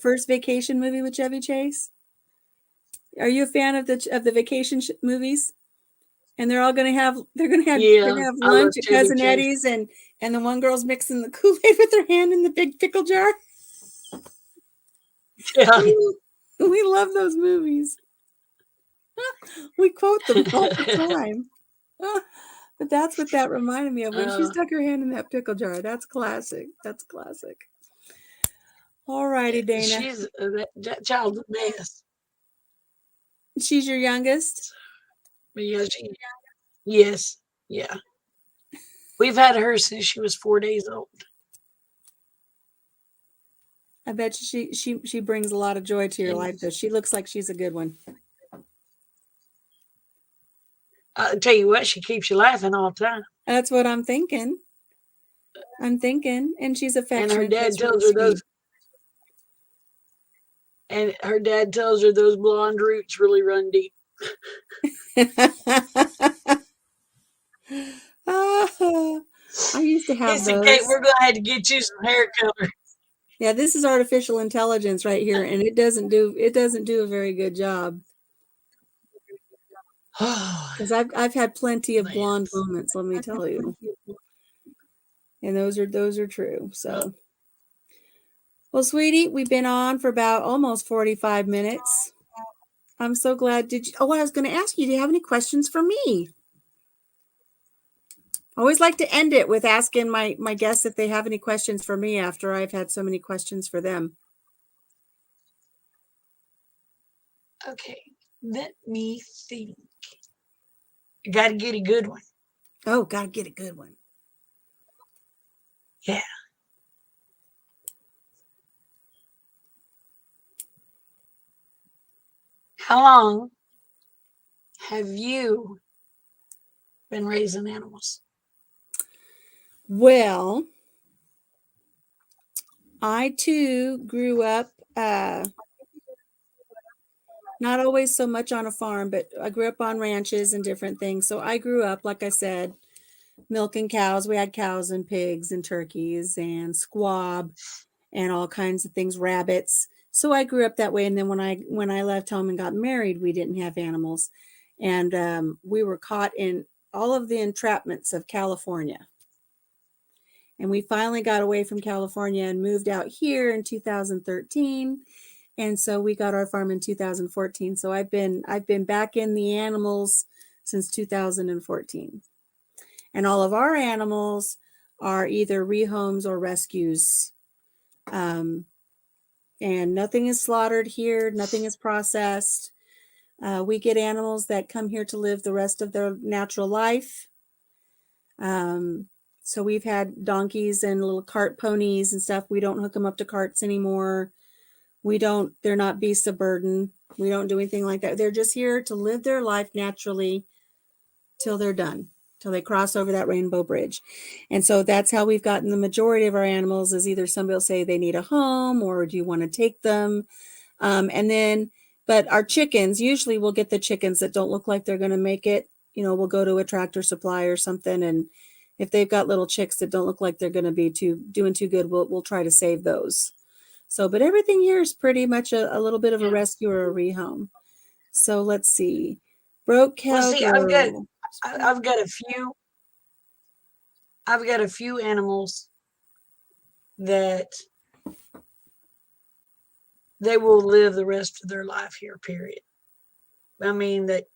Speaker 1: first vacation movie with Chevy Chase. Are you a fan of the vacation movies? And they're going to have lunch at Cousin Eddie's, and the one girl's mixing the Kool-Aid with her hand in the big pickle jar.
Speaker 2: Yeah.
Speaker 1: We love those movies. We quote them all the time. But that's what that reminded me of when she stuck her hand in that pickle jar. That's classic. That's classic. All righty, Dana.
Speaker 2: She's that child's a mess.
Speaker 1: She's your youngest?
Speaker 2: Yeah, yes. Yeah. We've had her since she was 4 days old.
Speaker 1: I bet she brings a lot of joy to your life, though. She looks like she's a good one.
Speaker 2: I'll tell you what, she keeps you laughing all the time.
Speaker 1: That's what I'm thinking. And she's affectionate.
Speaker 2: And her dad tells her those. And her dad tells her those blonde roots really run deep.
Speaker 1: I used to have those.
Speaker 2: Kate, we're going to have to get you some hair color.
Speaker 1: Yeah, this is artificial intelligence right here, and it doesn't do a very good job. Because I've had plenty of blonde moments, let me tell you. And those are true. So, well, sweetie, we've been on for about almost 45 minutes. I'm so glad. I was going to ask you, do you have any questions for me? I always like to end it with asking my guests if they have any questions for me after I've had so many questions for them.
Speaker 2: Okay, let me think. Got to get a good one.
Speaker 1: Oh, got to get a good one.
Speaker 2: Yeah. How long have you been raising animals?
Speaker 1: Well, I too grew up not always so much on a farm, but I grew up on ranches and different things. So I grew up, like I said, milking cows. We had cows and pigs and turkeys and squab and all kinds of things, rabbits. So I grew up that way. And then when I left home and got married, we didn't have animals. And we were caught in all of the entrapments of California. And we finally got away from California and moved out here in 2013. And so we got our farm in 2014. So I've been back in the animals since 2014. And all of our animals are either rehomes or rescues. And nothing is slaughtered here. Nothing is processed. We get animals that come here to live the rest of their natural life. So we've had donkeys and little cart ponies and stuff. We don't hook them up to carts anymore. They're not beasts of burden. We don't do anything like that. They're just here to live their life naturally till they're done, till they cross over that rainbow bridge. And so that's how we've gotten the majority of our animals, is either somebody will say they need a home, or do you want to take them? But our chickens, usually we'll get the chickens that don't look like they're going to make it. We'll go to a Tractor Supply or something. And if they've got little chicks that don't look like they're going to be doing too good, we'll try to save those. So, but everything here is pretty much a little bit of a rescue or a rehome. So let's see. Broke cow.
Speaker 2: Well, I've got a few animals that they will live the rest of their life here, period. I mean, that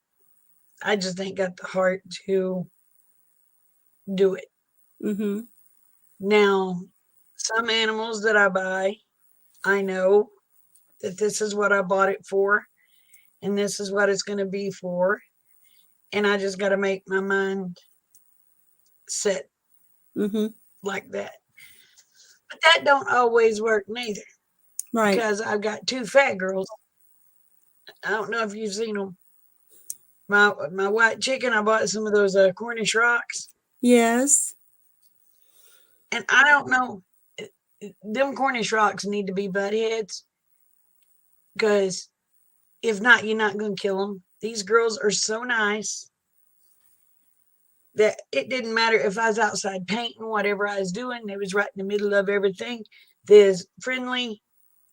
Speaker 2: I just ain't got the heart to do it.
Speaker 1: Mm-hmm.
Speaker 2: Now, some animals that I buy, I know that this is what I bought it for, and this is what it's going to be for, and I just got to make my mind set like that. But that don't always work neither.
Speaker 1: Right.
Speaker 2: Because I've got two fat girls. I don't know if you've seen them. My white chicken, I bought some of those Cornish rocks.
Speaker 1: Yes.
Speaker 2: And I don't know. Them Cornish rocks need to be butt heads. Because if not, you're not going to kill them. These girls are so nice. that it didn't matter if I was outside painting, whatever I was doing, they was right in the middle of everything. They're friendly.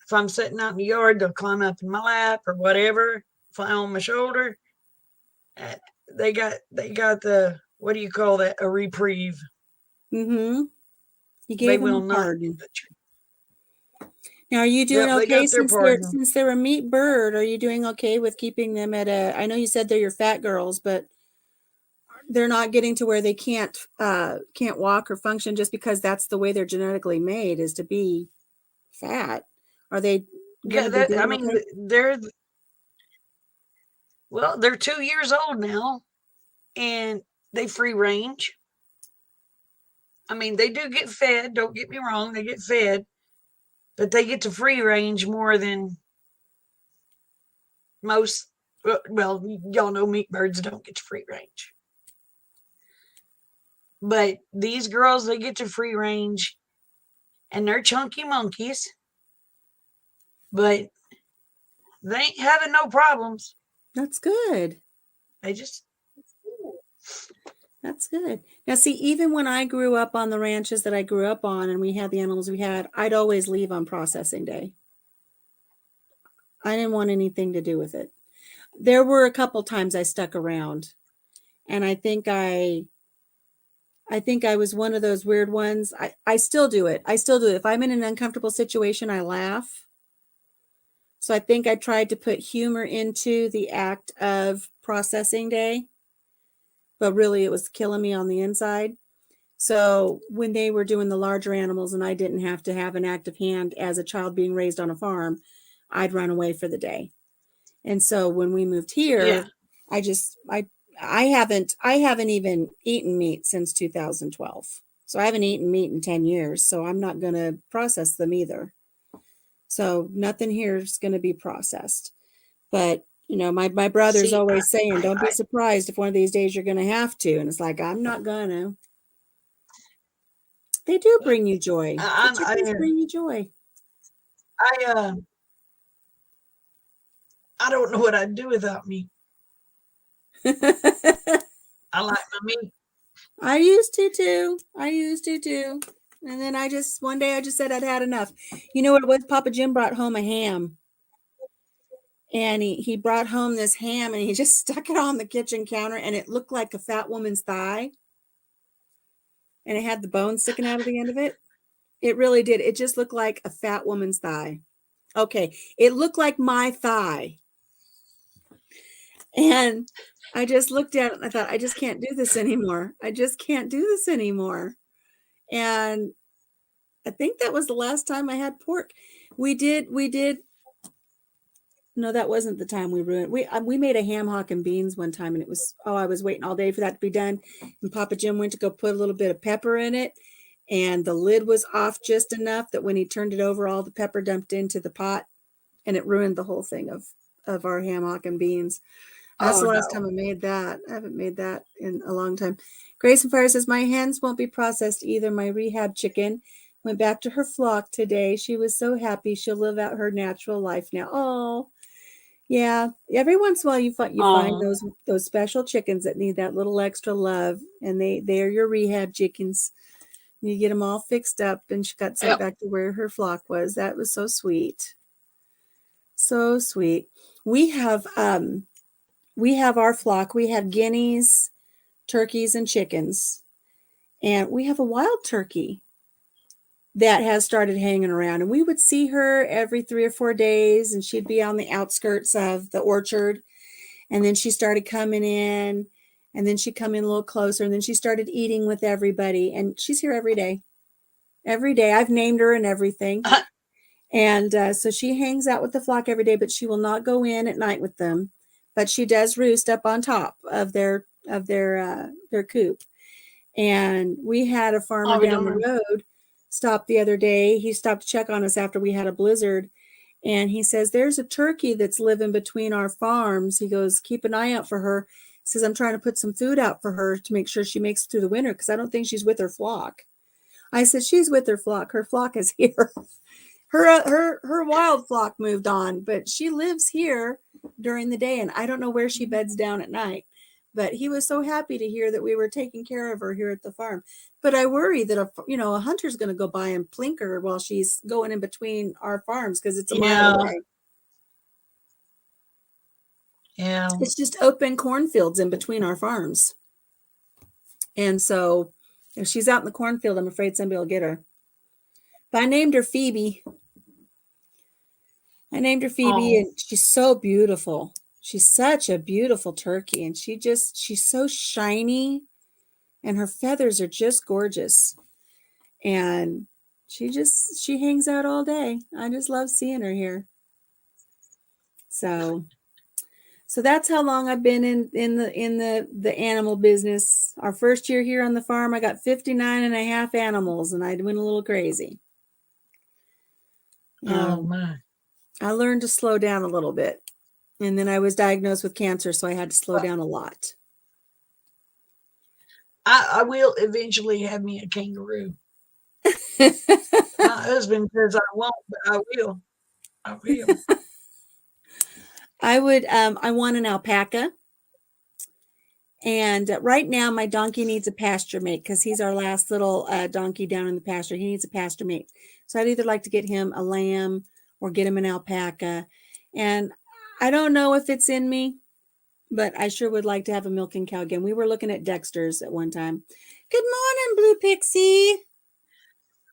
Speaker 2: If I'm sitting out in the yard, they'll climb up in my lap or whatever, fly on my shoulder. They got the, what do you call that? A reprieve.
Speaker 1: Mm-hmm. You
Speaker 2: They
Speaker 1: gave them
Speaker 2: will
Speaker 1: a
Speaker 2: not
Speaker 1: pardon.
Speaker 2: do the trick.
Speaker 1: Now, are you doing
Speaker 2: Yep, they
Speaker 1: okay
Speaker 2: got their
Speaker 1: since they're a meat bird? Are you doing okay with keeping them at a? I know you said they're your fat girls, but they're not getting to where they can't walk or function just because that's the way they're genetically made, is to be fat. Are they going
Speaker 2: Yeah,
Speaker 1: to be
Speaker 2: I
Speaker 1: doing
Speaker 2: mean,
Speaker 1: okay?
Speaker 2: they're 2 years old now, and they free range. I mean, they do get fed. Don't get me wrong, they get fed, but they get to free range more than most. Well, y'all know meat birds don't get to free range, but these girls, they get to free range, and they're chunky monkeys, but they ain't having no problems.
Speaker 1: That's good.
Speaker 2: They just
Speaker 1: That's good. Now, see, even when I grew up on the ranches that I grew up on and we had the animals we had, I'd always leave on processing day. I didn't want anything to do with it. There were a couple times I stuck around, and I think I was one of those weird ones. I still do it. I still do it. If I'm in an uncomfortable situation, I laugh. So I think I tried to put humor into the act of processing day, but really it was killing me on the inside. So when they were doing the larger animals and I didn't have to have an active hand as a child being raised on a farm, I'd run away for the day. And so when we moved here,
Speaker 2: yeah.
Speaker 1: I haven't even eaten meat since 2012. So I haven't eaten meat in 10 years. So I'm not going to process them either. So nothing here is going to be processed. But you know, my brother's
Speaker 2: See,
Speaker 1: always saying, don't be surprised if one of these days you're going to have to. And it's like, I'm not going to. They do bring you joy. The chickens bring you joy.
Speaker 2: I don't know what I'd do without meat. I like my meat.
Speaker 1: I used to too. And then one day I just said I'd had enough. You know what it was? Papa Jim brought home a ham. And he brought home this ham and he just stuck it on the kitchen counter and it looked like a fat woman's thigh. And it had the bone sticking out of the end of it. It really did. It just looked like a fat woman's thigh. Okay. It looked like my thigh. And I just looked at it and I thought, I just can't do this anymore. And I think that was the last time I had pork. We did. No, that wasn't the time we ruined. We made a ham hock and beans one time, and it was, I was waiting all day for that to be done. And Papa Jim went to go put a little bit of pepper in it, and the lid was off just enough that when he turned it over, all the pepper dumped into the pot, and it ruined the whole thing of our ham hock and beans. That's the last time I made that. I haven't made that in a long time. Grace and Fire says, my hens won't be processed either. My rehab chicken went back to her flock today. She was so happy. She'll live out her natural life now. Oh, yeah. Every once in a while you find those special chickens that need that little extra love, and they're your rehab chickens. You get them all fixed up, and she got sent back to where her flock was. That was so sweet. So sweet. We have our flock. We have guineas, turkeys, and chickens. And we have a wild turkey that has started hanging around. And we would see her every 3 or 4 days, and she'd be on the outskirts of the orchard. And then she started coming in, and then she'd come in a little closer, and then she started eating with everybody. And she's here every day. Every day. I've named her and everything. And so she hangs out with the flock every day, but she will not go in at night with them. But she does roost up on top of their coop. And we had a farmer down the road stop the other day. He stopped to check on us after we had a blizzard. And he says, there's a turkey that's living between our farms. He goes, keep an eye out for her. He says, I'm trying to put some food out for her to make sure she makes it through the winter, because I don't think she's with her flock. I said, she's with her flock. Her flock is here. Her wild flock moved on, but she lives here during the day, and I don't know where she beds down at night. But he was so happy to hear that we were taking care of her here at the farm. But I worry that a hunter's going to go by and plink her while she's going in between our farms because it's a mile away.
Speaker 2: Yeah.
Speaker 1: It's just open cornfields in between our farms. And so if she's out in the cornfield, I'm afraid somebody will get her. But I named her Phoebe. And she's so beautiful. She's such a beautiful turkey. And she's so shiny. And her feathers are just gorgeous. And she hangs out all day. I just love seeing her here. So that's how long I've been in the animal business. Our first year here on the farm, I got 59 and a half animals, and I went a little crazy.
Speaker 2: Oh my.
Speaker 1: I learned to slow down a little bit. And then I was diagnosed with cancer, so I had to slow down a lot.
Speaker 2: I will eventually have me a kangaroo. My husband says I won't, but I will. I will.
Speaker 1: I want an alpaca. And right now, my donkey needs a pasture mate because he's our last little donkey down in the pasture. He needs a pasture mate. So I'd either like to get him a lamb or get him an alpaca. And I don't know if it's in me, but I sure would like to have a milking cow again. We were looking at Dexter's at one time. Good morning, Blue Pixie.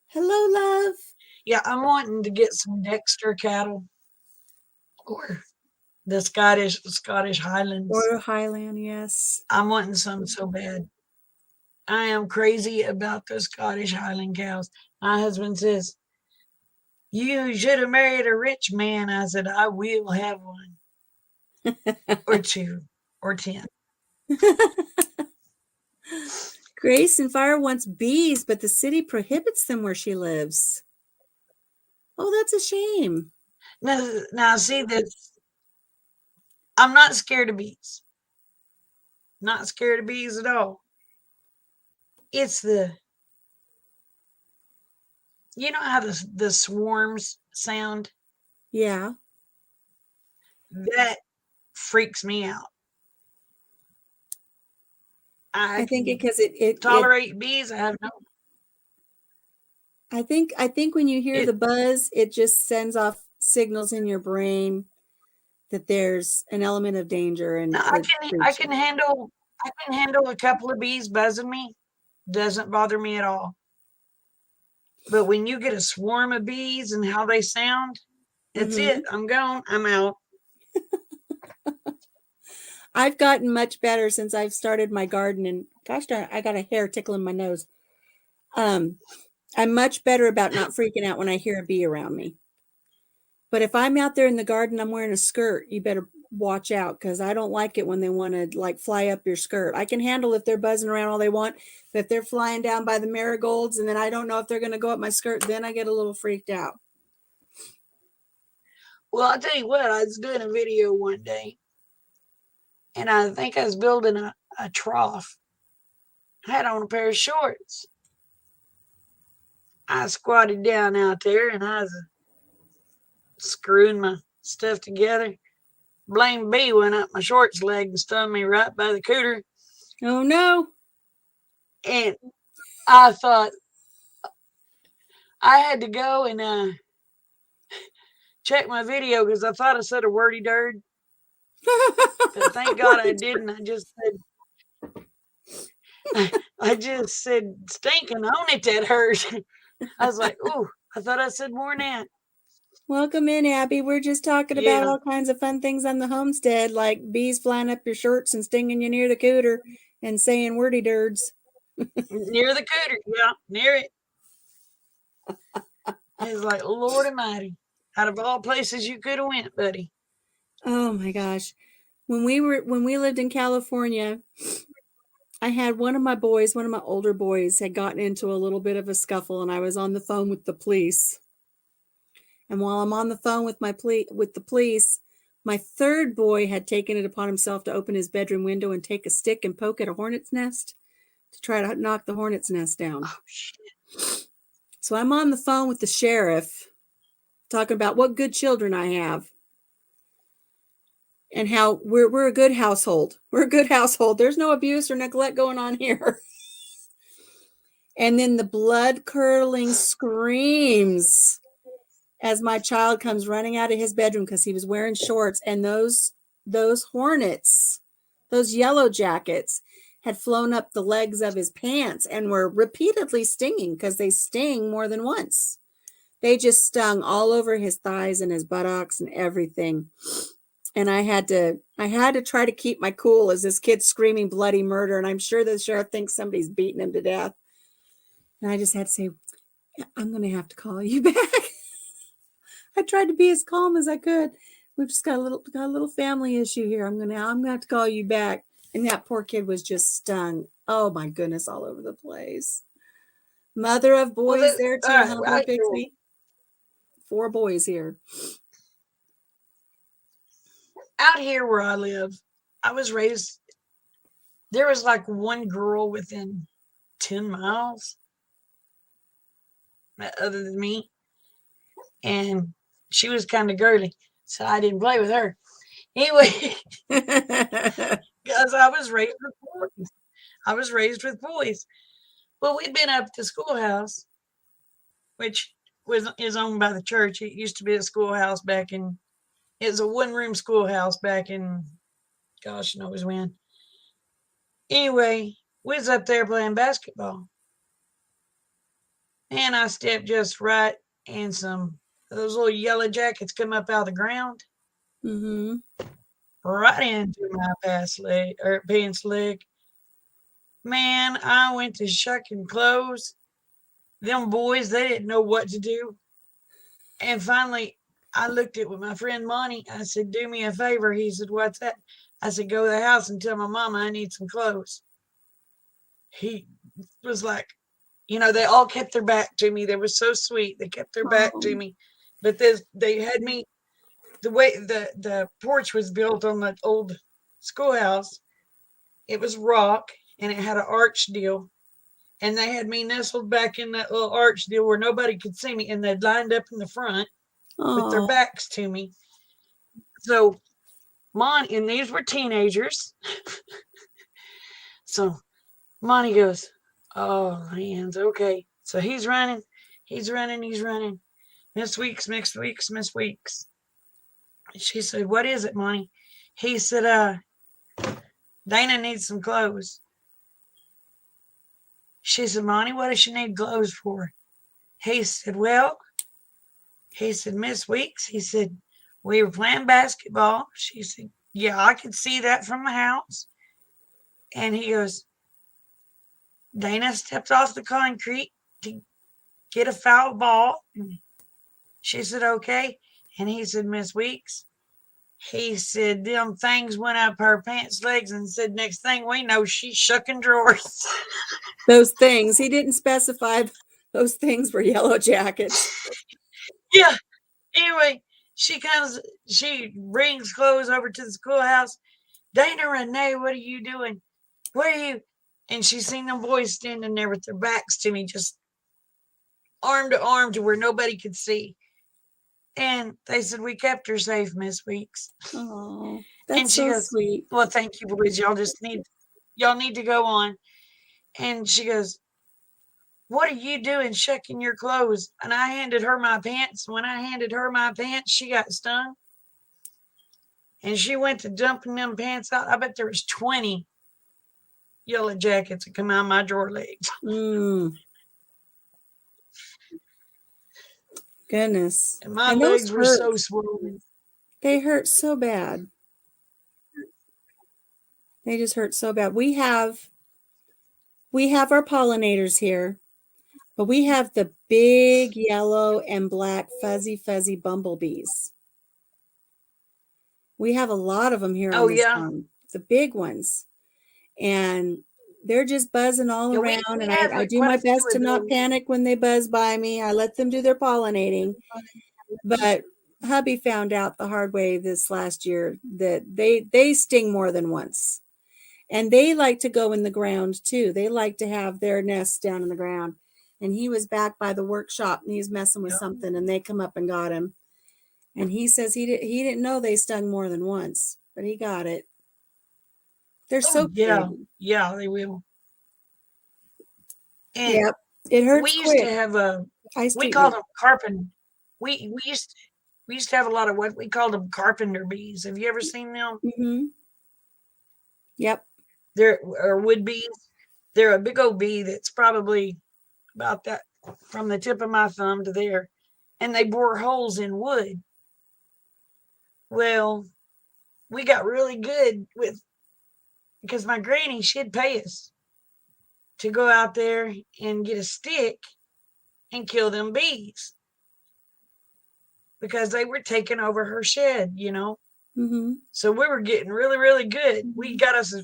Speaker 1: Hello, love.
Speaker 2: Yeah, I'm wanting to get some Dexter cattle or the Scottish Highlands.
Speaker 1: Or Highland, yes.
Speaker 2: I'm wanting some so bad. I am crazy about the Scottish Highland cows. My husband says, you should have married a rich man. I said, I will have one. Or 2 or 10.
Speaker 1: Grace and Fire wants bees, but the city prohibits them where she lives. Oh, that's a shame.
Speaker 2: Now see this. I'm not scared of bees. Not scared of bees at all. It's you know how the swarms sound?
Speaker 1: Yeah.
Speaker 2: That freaks me out.
Speaker 1: I think because it
Speaker 2: tolerate bees. I have no.
Speaker 1: I think when you hear the buzz, it just sends off signals in your brain that there's an element of danger. And
Speaker 2: no, I can handle a couple of bees buzzing me. Doesn't bother me at all. But when you get a swarm of bees and how they sound, that's it. I'm gone. I'm out.
Speaker 1: I've gotten much better since I've started my garden, and gosh darn, I got a hair tickling my nose. I'm much better about not freaking out when I hear a bee around me. But if I'm out there in the garden, I'm wearing a skirt, you better watch out because I don't like it when they want to like fly up your skirt. I can handle if they're buzzing around all they want, but if they're flying down by the marigolds and then I don't know if they're going to go up my skirt, then I get a little freaked out.
Speaker 2: Well, I'll tell you what, I was doing a video one day and I think I was building a trough. I had on a pair of shorts. I squatted down out there and I was screwing my stuff together. Blame bee went up my shorts leg and stung me right by the cooter.
Speaker 1: Oh no.
Speaker 2: And I thought I had to go and check my video because I thought I said a wordy dird. But thank God I didn't. I just said stinking on it that hurt. I was like, ooh, I thought I said more than that.
Speaker 1: Welcome in, Abby. We're just talking about all kinds of fun things on the homestead, like bees flying up your shirts and stinging you near the cooter and saying wordy dirds.
Speaker 2: Near the cooter, yeah, near it. It's like, Lord Almighty, out of all places you could have went, buddy.
Speaker 1: Oh my gosh. When we lived in California, I had one of my older boys had gotten into a little bit of a scuffle and I was on the phone with the police. And while I'm on the phone with the police, my third boy had taken it upon himself to open his bedroom window and take a stick and poke at a hornet's nest to try to knock the hornet's nest down.
Speaker 2: Oh, shit.
Speaker 1: So I'm on the phone with the sheriff talking about what good children I have. and how we're a good household. We're a good household. There's no abuse or neglect going on here. And then the blood curdling screams as my child comes running out of his bedroom because he was wearing shorts, and those hornets, those yellow jackets, had flown up the legs of his pants and were repeatedly stinging, because they sting more than once. They just stung all over his thighs and his buttocks and everything. And I had to try to keep my cool as this kid's screaming bloody murder, and I'm sure the sheriff thinks somebody's beating him to death. And I just had to say, I'm going to have to call you back. I tried to be as calm as I could. We've just got a little family issue here. I'm going to have to call you back. And that poor kid was just stung. Oh my goodness, all over the place. Mother of boys there too, huh, Pixie? 4 boys here.
Speaker 2: Out here where I live, I was raised, there was like one girl within 10 miles other than me, and she was kind of girly, so I didn't play with her. Anyway, because I was raised with boys. Well, we'd been up at the schoolhouse, which is owned by the church. It used to be a schoolhouse it was a 1-room schoolhouse back in, gosh knows when. Anyway, we was up there playing basketball. And I stepped just right, and some of those little yellow jackets come up out of the ground.
Speaker 1: Mm-hmm.
Speaker 2: Right into my pants leg. Man, I went to shucking clothes. Them boys, they didn't know what to do. And finally, I looked at with my friend Monty. I said, do me a favor. He said, what's that? I said, go to the house and tell my mama I need some clothes. He was like, they all kept their back to me. They were so sweet. They kept their back to me. But they had me, the way the porch was built on the old schoolhouse, it was rock, and it had an arch deal. And they had me nestled back in that little arch deal where nobody could see me. And they'd lined up in the front with their backs to me. So, Monty, and these were teenagers. So, Monty goes, oh, hands, okay. So he's running. Miss Weeks. She said, what is it, Monty? He said, Dana needs some clothes. She said, Monty, what does she need clothes for? He said, Miss Weeks, he said, we were playing basketball. She said, yeah, I could see that from the house. And he goes, Dana stepped off the concrete to get a foul ball. And she said, okay. And he said, Miss Weeks, he said, them things went up her pants legs, and said, next thing we know, she's shucking drawers.
Speaker 1: Those things, he didn't specify those things were yellow jackets.
Speaker 2: Yeah. Anyway, she brings clothes over to the schoolhouse. Dana, Renee, what are you doing? What are you? And she seen them boys standing there with their backs to me, just arm to arm to where nobody could see. And they said, we kept her safe, Miss Weeks.
Speaker 1: Oh, that's
Speaker 2: and she
Speaker 1: so
Speaker 2: goes,
Speaker 1: sweet.
Speaker 2: well, thank you, boys. Y'all need to go on. And she goes, what are you doing shucking your clothes? And I handed her my pants. When I handed her my pants, she got stung. And she went to dumping them pants out. I bet there was 20 yellow jackets that come out of my drawer legs.
Speaker 1: Goodness.
Speaker 2: And my legs were so swollen.
Speaker 1: They hurt so bad. They just hurt so bad. We have our pollinators here, but we have the big yellow and black fuzzy bumblebees. We have a lot of them here on this farm, the big ones. And they're just buzzing all around. And I do my best to not panic when they buzz by me. I let them do their pollinating. But hubby found out the hard way this last year that they sting more than once. And they like to go in the ground too. They like to have their nests down in the ground. And he was back by the workshop and he's messing with something, and they come up and got him. And he says he didn't know they stung more than once. but he got it. They're so
Speaker 2: yeah,
Speaker 1: big.
Speaker 2: yeah, they will. And
Speaker 1: Yep. It hurts
Speaker 2: we used
Speaker 1: quick.
Speaker 2: to have
Speaker 1: Ice
Speaker 2: we
Speaker 1: treatment.
Speaker 2: called them carpenter. We used to have a lot of what we called them carpenter bees. Have you ever seen them?
Speaker 1: Mm-hmm. Yep.
Speaker 2: They're or wood bees. They're a big old bee that's probably about that from the tip of my thumb to there, and they bore holes in wood. Well, we got really good with because my granny, she'd pay us to go out there and get a stick and kill them bees because they were taking over her shed, you know.
Speaker 1: Mm-hmm.
Speaker 2: So we were getting really, really good. We got us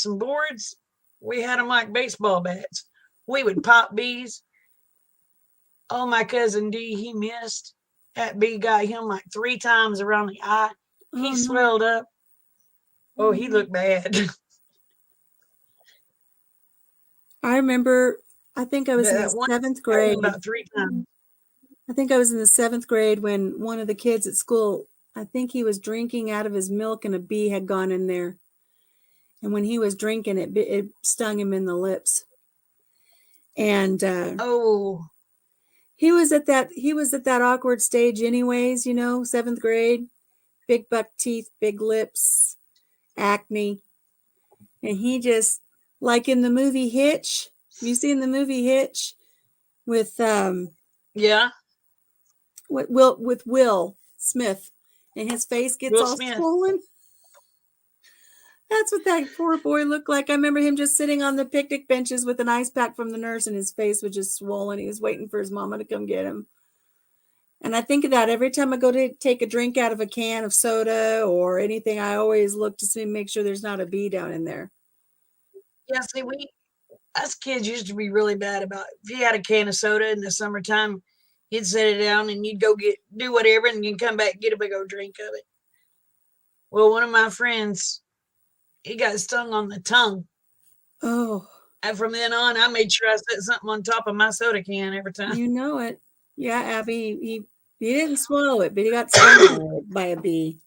Speaker 2: some boards. We had them like baseball bats. We would pop bees. Oh, my cousin D, he missed. That bee got him like 3 times around the eye. He
Speaker 1: Oh, no.
Speaker 2: swelled up. Oh, he looked bad.
Speaker 1: I remember, I think I was in
Speaker 2: That
Speaker 1: the
Speaker 2: one
Speaker 1: 7th
Speaker 2: got him
Speaker 1: grade.
Speaker 2: about 3 times.
Speaker 1: I think I was in the 7th grade when one of the kids at school, I think he was drinking out of his milk and a bee had gone in there. And when he was drinking, it stung him in the lips. And
Speaker 2: Oh,
Speaker 1: he was at that awkward stage anyways, you know, 7th grade, big buck teeth, big lips, acne. And he just, like in the movie Hitch, you seen the movie Hitch with
Speaker 2: yeah.
Speaker 1: with Will Smith, and his face gets
Speaker 2: Will
Speaker 1: all
Speaker 2: Smith.
Speaker 1: swollen. That's what that poor boy looked like. I remember him just sitting on the picnic benches with an ice pack from the nurse, and his face was just swollen. He was waiting for his mama to come get him. And I think of that every time I go to take a drink out of a can of soda or anything. I always look to see, make sure there's not a bee down in there.
Speaker 2: Yeah, see, us kids used to be really bad about if you had a can of soda in the summertime, you'd set it down and you'd go do whatever, and you'd come back and get a big old drink of it. Well, one of my friends, he got stung on the tongue.
Speaker 1: Oh.
Speaker 2: And from then on, I made sure I set something on top of my soda can every time.
Speaker 1: You know it. Yeah, Abby, he didn't swallow it, but he got stung by a bee.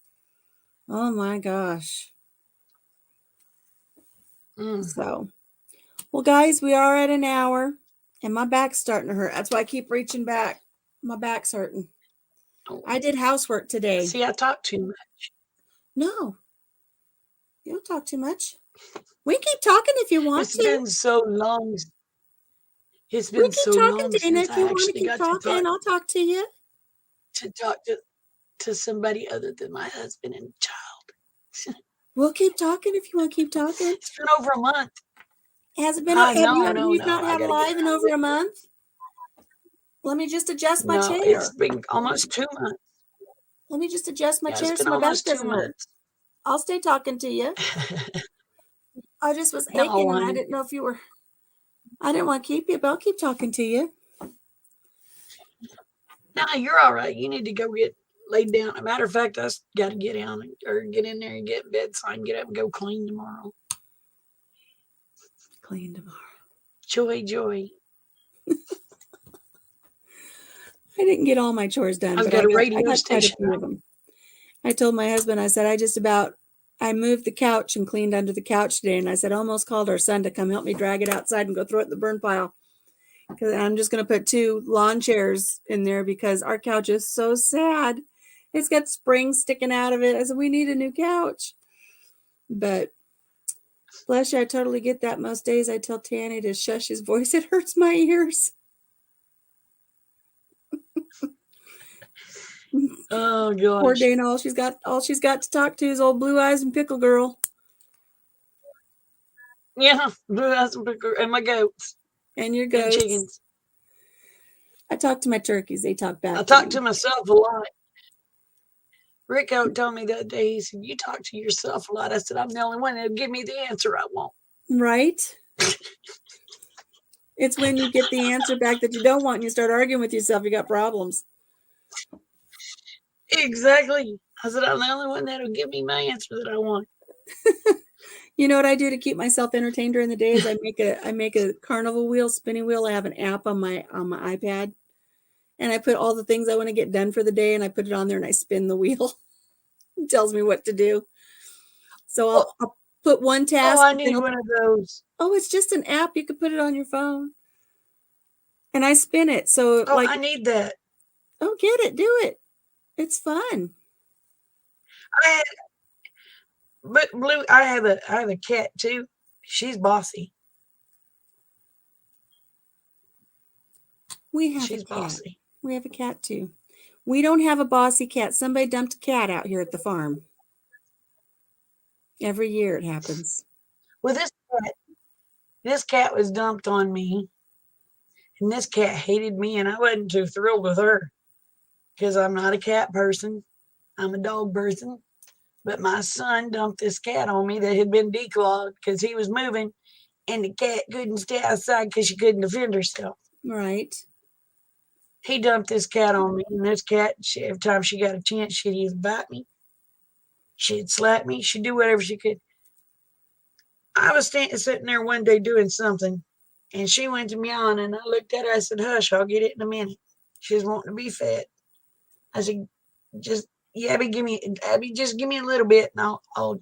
Speaker 1: Oh my gosh. So, well, guys, we are at an hour, and my back's starting to hurt. That's why I keep reaching back. My back's hurting. I did housework today.
Speaker 2: See, I talk too much.
Speaker 1: No, you don't talk too much. We keep talking if you want to.
Speaker 2: It's been so long. It's been so long
Speaker 1: Dana,
Speaker 2: since
Speaker 1: if you
Speaker 2: I
Speaker 1: want to
Speaker 2: actually
Speaker 1: keep
Speaker 2: got
Speaker 1: talking, I'll talk to you.
Speaker 2: to talk to somebody other than my husband and child.
Speaker 1: We'll keep talking if you want to keep talking.
Speaker 2: It's been over a month.
Speaker 1: Has it been?
Speaker 2: No,
Speaker 1: You've not had a live in over a month? Let me just adjust my chair.
Speaker 2: It's been almost 2 months.
Speaker 1: Let me just adjust my chair
Speaker 2: It's
Speaker 1: so
Speaker 2: been
Speaker 1: my back
Speaker 2: almost 2
Speaker 1: doesn't hurt.
Speaker 2: months.
Speaker 1: I'll stay talking to you. I just was
Speaker 2: No,
Speaker 1: aching, and I
Speaker 2: honey.
Speaker 1: didn't know if you were. I didn't want to keep you, but I'll keep talking to you.
Speaker 2: No, you're all right. You need to go get laid down. As a matter of fact, I got to get down or get in there and get in bed so I can get up and go clean tomorrow.
Speaker 1: Clean tomorrow.
Speaker 2: Joy.
Speaker 1: I didn't get all my chores done,
Speaker 2: I've
Speaker 1: but
Speaker 2: got a
Speaker 1: I
Speaker 2: radio
Speaker 1: got quite a
Speaker 2: station.
Speaker 1: few of them. I told my husband, I said, I moved the couch and cleaned under the couch today, and I said, almost called our son to come help me drag it outside and go throw it in the burn pile. Because I'm just going to put 2 lawn chairs in there because our couch is so sad. It's got springs sticking out of it. I said, we need a new couch. But bless you, I totally get that. Most days I tell Tanny to shush his voice. It hurts my ears.
Speaker 2: Oh gosh.
Speaker 1: Poor Dana, all she's got to talk to is old Blue Eyes and Pickle Girl.
Speaker 2: Yeah, Blue Eyes and my goats.
Speaker 1: And your
Speaker 2: And
Speaker 1: goats.
Speaker 2: chickens.
Speaker 1: I talk to my turkeys. They talk back.
Speaker 2: I talk to myself a lot. Rick told me the other day, he said, you talk to yourself a lot. I said, I'm the only one that'll give me the answer I want.
Speaker 1: Right? It's when you get the answer back that you don't want and you start arguing with yourself, you got problems.
Speaker 2: Exactly. I said, I'm the only one that'll give me my answer that I want.
Speaker 1: You know what I do to keep myself entertained during the day is I make a carnival wheel, spinning wheel. I have an app on my iPad, and I put all the things I want to get done for the day, and I put it on there and I spin the wheel. It tells me what to do. So I'll put one task.
Speaker 2: Oh, I need one of those.
Speaker 1: Oh, it's just an app. You can put it on your phone. And I spin it. So
Speaker 2: Oh, I need that.
Speaker 1: Oh, get it. Do it. It's fun.
Speaker 2: But Blue, I have a cat too. She's bossy.
Speaker 1: She's bossy. We have a cat too. We don't have a bossy cat. Somebody dumped a cat out here at the farm. Every year it happens.
Speaker 2: Well, this cat was dumped on me, and this cat hated me, and I wasn't too thrilled with her because I'm not a cat person. I'm a dog person. But my son dumped this cat on me that had been declawed because he was moving, and the cat couldn't stay outside because she couldn't defend herself.
Speaker 1: Right.
Speaker 2: He dumped this cat on me, and this cat, every time she got a chance, she'd either bite me, she'd slap me, she'd do whatever she could. I was sitting there one day doing something, and she went to meowing, and I looked at her. I said, "Hush, I'll get it in a minute." She was wanting to be fed. I said, Abby, just give me a little bit, and I'll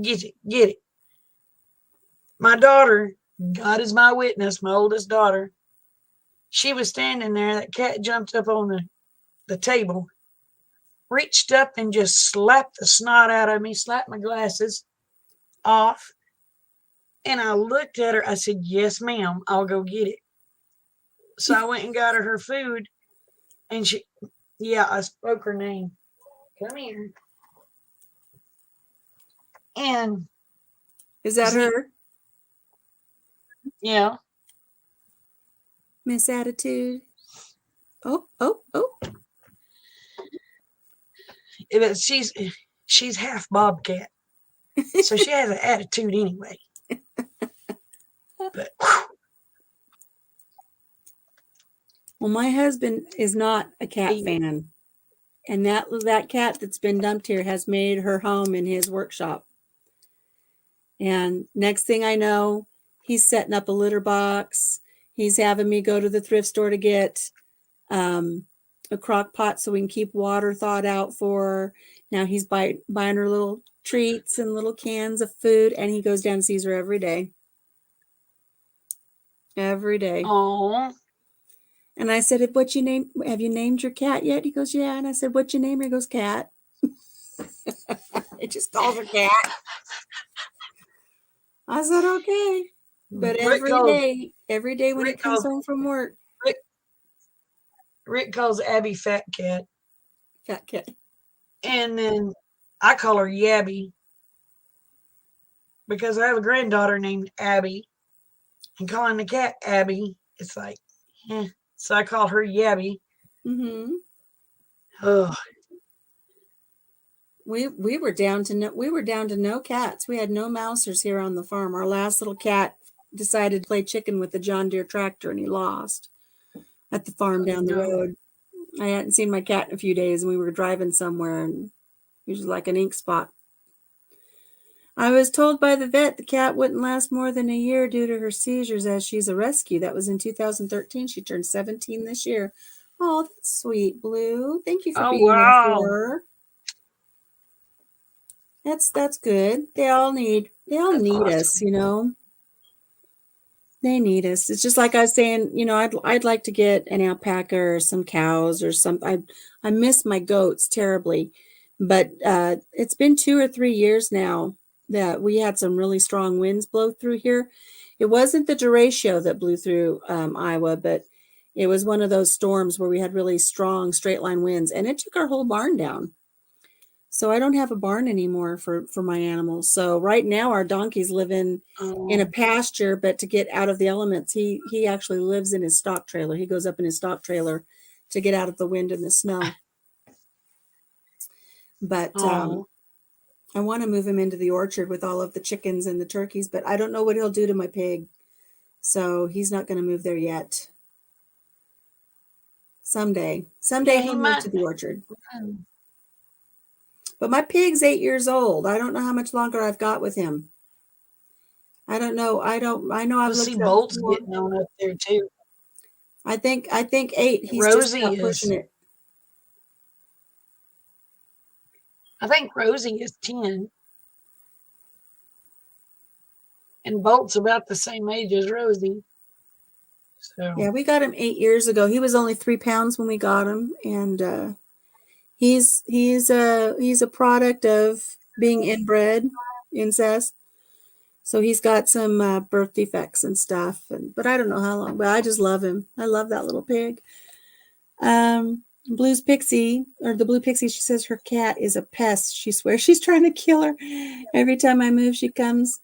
Speaker 2: get it. My daughter, God is my witness, my oldest daughter, she was standing there. That cat jumped up on the table, reached up and just slapped the snot out of me, slapped my glasses off. And I looked at her. I said, "Yes, ma'am, I'll go get it." So I went and got her food. And I spoke her name. "Come here." And
Speaker 1: is that her?
Speaker 2: Yeah.
Speaker 1: Miss Attitude. Oh.
Speaker 2: She's half bobcat. So she has an attitude anyway. But
Speaker 1: well, my husband is not a cat fan. And that cat that's been dumped here has made her home in his workshop. And next thing I know, he's setting up a litter box. He's having me go to the thrift store to get a crock pot so we can keep water thawed out for her. Now he's buying her little treats and little cans of food, and he goes down and sees her every day. Every day.
Speaker 2: Oh.
Speaker 1: And I said, "Have you named your cat yet?" He goes, "Yeah." And I said, "What's your name?" He goes, "Cat." It just calls her Cat. I said, "Okay." But every day when he comes home from work.
Speaker 2: Rick calls Abby Fat Cat.
Speaker 1: Fat Cat.
Speaker 2: And then I call her Yabby because I have a granddaughter named Abby. And calling the cat Abby, it's like, So I call her Yabby.
Speaker 1: Mm-hmm.
Speaker 2: Oh.
Speaker 1: We were down to no cats. We had no mousers here on the farm. Our last little cat decided to play chicken with the John Deere tractor, and he lost at the farm down the road. I hadn't seen my cat in a few days, and we were driving somewhere, and he was like an ink spot. I was told by the vet the cat wouldn't last more than a year due to her seizures, as she's a rescue. That was in 2013. She turned 17 this year. Oh, that's sweet, Blue. Thank you for being there for her. That's good. They all need awesome. Us, you know. They need us. It's just like I was saying, you know, I'd like to get an alpaca or some cows or something. I miss my goats terribly, but it's been 2 or 3 years now that we had some really strong winds blow through here. It wasn't the derecho that blew through Iowa, but it was one of those storms where we had really strong straight line winds, and it took our whole barn down. So I don't have a barn anymore for my animals. So right now our donkey's living in a pasture, but to get out of the elements, he actually lives in his stock trailer. He goes up in his stock trailer to get out of the wind and the snow. But I want to move him into the orchard with all of the chickens and the turkeys, but I don't know what he'll do to my pig. So he's not going to move there yet. Someday he'll move to the orchard. But my pig's 8 years old. I don't know how much longer I've got with him. I don't know. I know I've looked
Speaker 2: at Bolt's getting on up there too.
Speaker 1: I think 8. He's
Speaker 2: Rosie
Speaker 1: just pushing it.
Speaker 2: I think Rosie is 10. And Bolt's about the same age as Rosie. So
Speaker 1: Yeah, we got him 8 years ago. He was only 3 pounds when we got him, and he's a product of being inbred, incest. So he's got some birth defects and stuff, but I don't know how long. But I just love him. I love that little pig. Blue's Pixie, or the Blue Pixie, she says her cat is a pest. She swears she's trying to kill her. Every time I move, she comes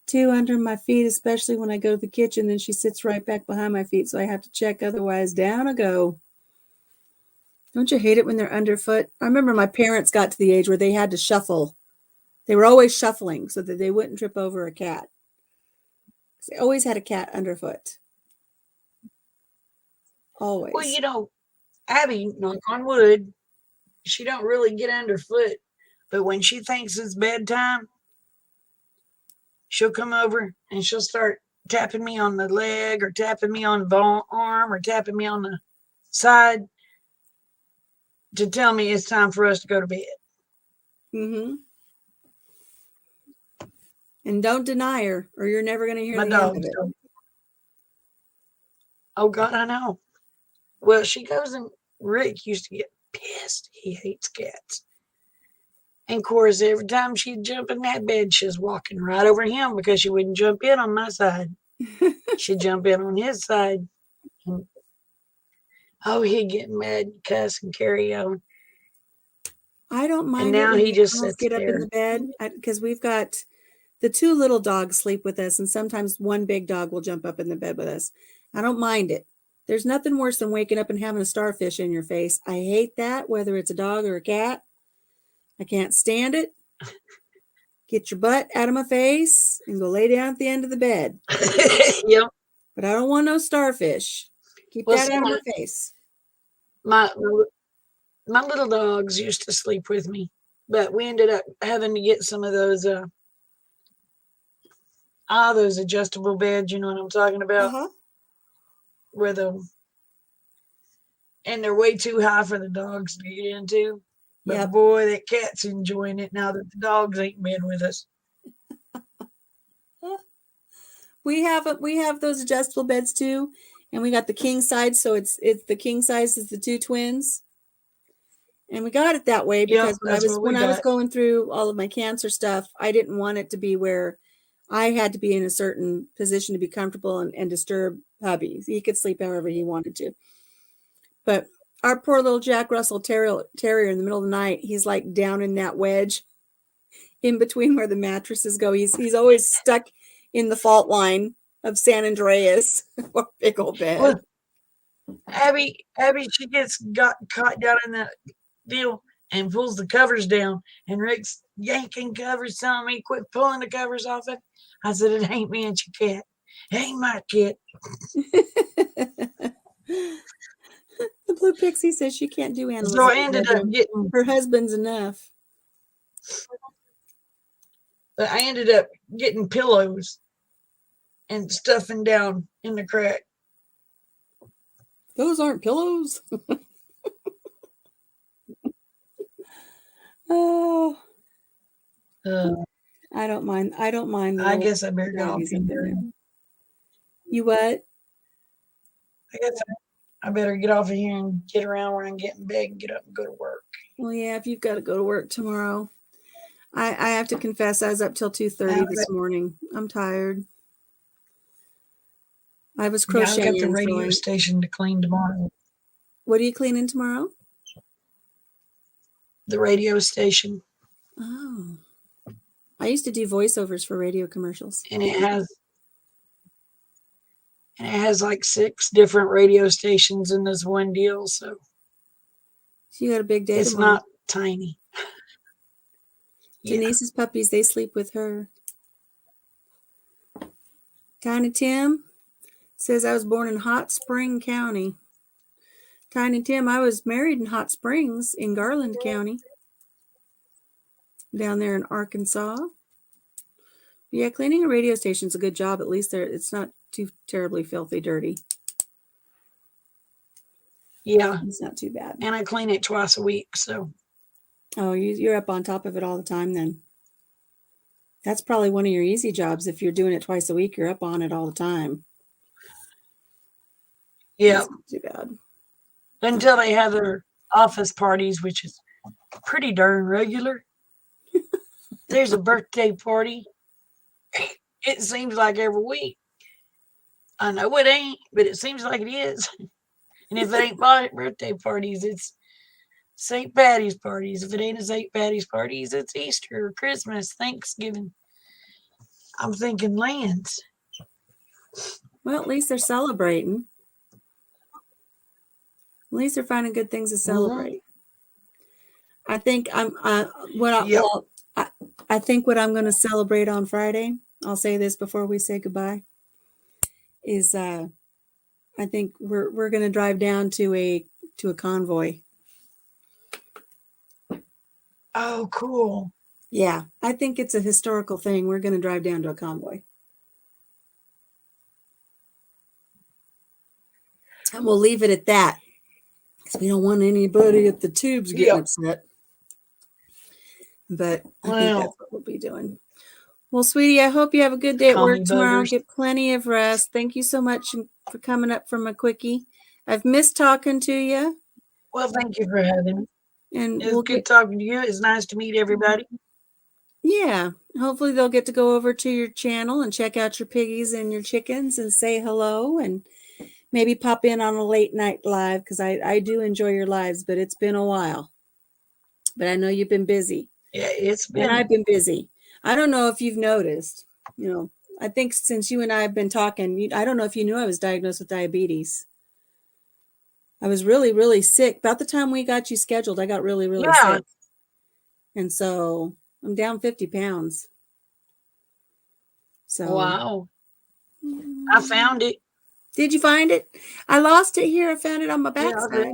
Speaker 1: to under my feet, especially when I go to the kitchen. Then she sits right back behind my feet, so I have to check. Otherwise, down I go. Don't you hate it when they're underfoot? I remember my parents got to the age where they had to shuffle. They were always shuffling so that they wouldn't trip over a cat. They always had a cat underfoot. Always.
Speaker 2: Well, Abby, knock on wood, she don't really get underfoot, but when she thinks it's bedtime, she'll come over and she'll start tapping me on the leg or tapping me on the arm or tapping me on the side to tell me it's time for us to go to bed.
Speaker 1: Mm-hmm. And don't deny her, or you're never going to hear
Speaker 2: My
Speaker 1: the end
Speaker 2: dog.
Speaker 1: of it.
Speaker 2: Oh, God, I know. Well, she goes and Rick used to get pissed. He hates cats. And of course, every time she'd jump in that bed, she was walking right over him because she wouldn't jump in on my side. She'd jump in on his side. And, he'd get mad and cuss and carry on.
Speaker 1: I don't mind
Speaker 2: And now
Speaker 1: it when
Speaker 2: he
Speaker 1: the
Speaker 2: just
Speaker 1: animals
Speaker 2: sits
Speaker 1: get up in
Speaker 2: there.
Speaker 1: the bed, because we've got the 2 little dogs sleep with us, and sometimes one big dog will jump up in the bed with us. I don't mind it. There's nothing worse than waking up and having a starfish in your face. I hate that, whether it's a dog or a cat. I can't stand it. Get your butt out of my face and go lay down at the end of the bed.
Speaker 2: Yep.
Speaker 1: But I don't want no starfish. Keep that out of my face.
Speaker 2: My little dogs used to sleep with me, but we ended up having to get some of those those adjustable beds. You know what I'm talking about?
Speaker 1: Uh-huh.
Speaker 2: And they're way too high for the dogs to get into. But
Speaker 1: Yep.
Speaker 2: boy, that cat's enjoying it now that the dogs ain't in bed with us.
Speaker 1: We have those adjustable beds too, and we got the king size, so it's the king size is the 2 twins. And we got it that way because when I was going through all of my cancer stuff, I didn't want it to be where I had to be in a certain position to be comfortable and disturb hubby. He could sleep however he wanted to. But our poor little Jack Russell Terrier in the middle of the night, he's like down in that wedge in between where the mattresses go. He's always stuck in the fault line of San Andreas or big old bed.
Speaker 2: Well, Abby, she got caught down in that deal and pulls the covers down, and Rick's yanking covers, telling me quit pulling the covers off it. I said, it ain't me, it's your cat. It ain't my cat.
Speaker 1: The Blue Pixie says she can't do animals.
Speaker 2: So I ended up getting
Speaker 1: her husband's enough.
Speaker 2: But I ended up getting pillows and stuffing down in the crack.
Speaker 1: Those aren't pillows. Oh, I don't mind.
Speaker 2: I guess I better get off here.
Speaker 1: You what?
Speaker 2: I guess I better get off of here and get around where I can get in bed and get up and go to work.
Speaker 1: Well, yeah, if you've got to go to work tomorrow. I have to confess, I was up till 2:30 this morning. I'm tired. I was crocheting.
Speaker 2: I've got the radio station to clean tomorrow.
Speaker 1: What are you cleaning tomorrow?
Speaker 2: The radio station.
Speaker 1: Oh. I used to do voiceovers for radio commercials.
Speaker 2: And it has like 6 different radio stations in this one deal, so
Speaker 1: you got a big day
Speaker 2: it's
Speaker 1: tomorrow.
Speaker 2: not tiny.
Speaker 1: Denise's puppies, they sleep with her. Tiny Tim says, I was born in Hot Spring County. Tiny Tim, I was married in Hot Springs in Garland County, down there in Arkansas. Yeah, cleaning a radio station is a good job. At least it's not too terribly filthy dirty.
Speaker 2: Yeah.
Speaker 1: It's not too bad.
Speaker 2: And I clean it twice a week, so.
Speaker 1: Oh, you're up on top of it all the time then. That's probably one of your easy jobs. If you're doing it twice a week, you're up on it all the time.
Speaker 2: Yeah.
Speaker 1: That's not too bad.
Speaker 2: Until they have their office parties, which is pretty darn regular. There's a birthday party. It seems like every week. I know it ain't, but it seems like it is. And if it ain't birthday parties, it's St. Patty's parties. If it ain't a St. Patty's parties, it's Easter or Christmas, Thanksgiving. I'm thinking lands.
Speaker 1: Well, at least they're celebrating. At least they're finding good things to celebrate. I think I think what I'm going to celebrate on Friday, I'll say this before we say goodbye, is I think we're going to drive down to a convoy.
Speaker 2: Oh, cool.
Speaker 1: Yeah, I think it's a historical thing. We're going to drive down to a convoy. And we'll leave it at that. Because we don't want anybody at the tubes getting upset. But I think that's what we'll be doing. Well, sweetie, I hope you have a good day at work tomorrow. Get plenty of rest. Thank you so much for coming up from a quickie. I've missed talking to you.
Speaker 2: Well, thank you for having me.
Speaker 1: And
Speaker 2: it's good talking to you. It's nice to meet everybody.
Speaker 1: Yeah. Hopefully they'll get to go over to your channel and check out your piggies and your chickens and say hello and maybe pop in on a late night live because I do enjoy your lives, but it's been a while. But I know you've been busy.
Speaker 2: Yeah, it's been.
Speaker 1: And I've been busy. I don't know if you've noticed, I think since you and I have been talking, I don't know if you knew I was diagnosed with diabetes. I was really, really sick. About the time we got you scheduled, I got really, really sick. And so I'm down 50 pounds. So
Speaker 2: wow. I found it.
Speaker 1: Did you find it? I lost it here. I found it on my backside.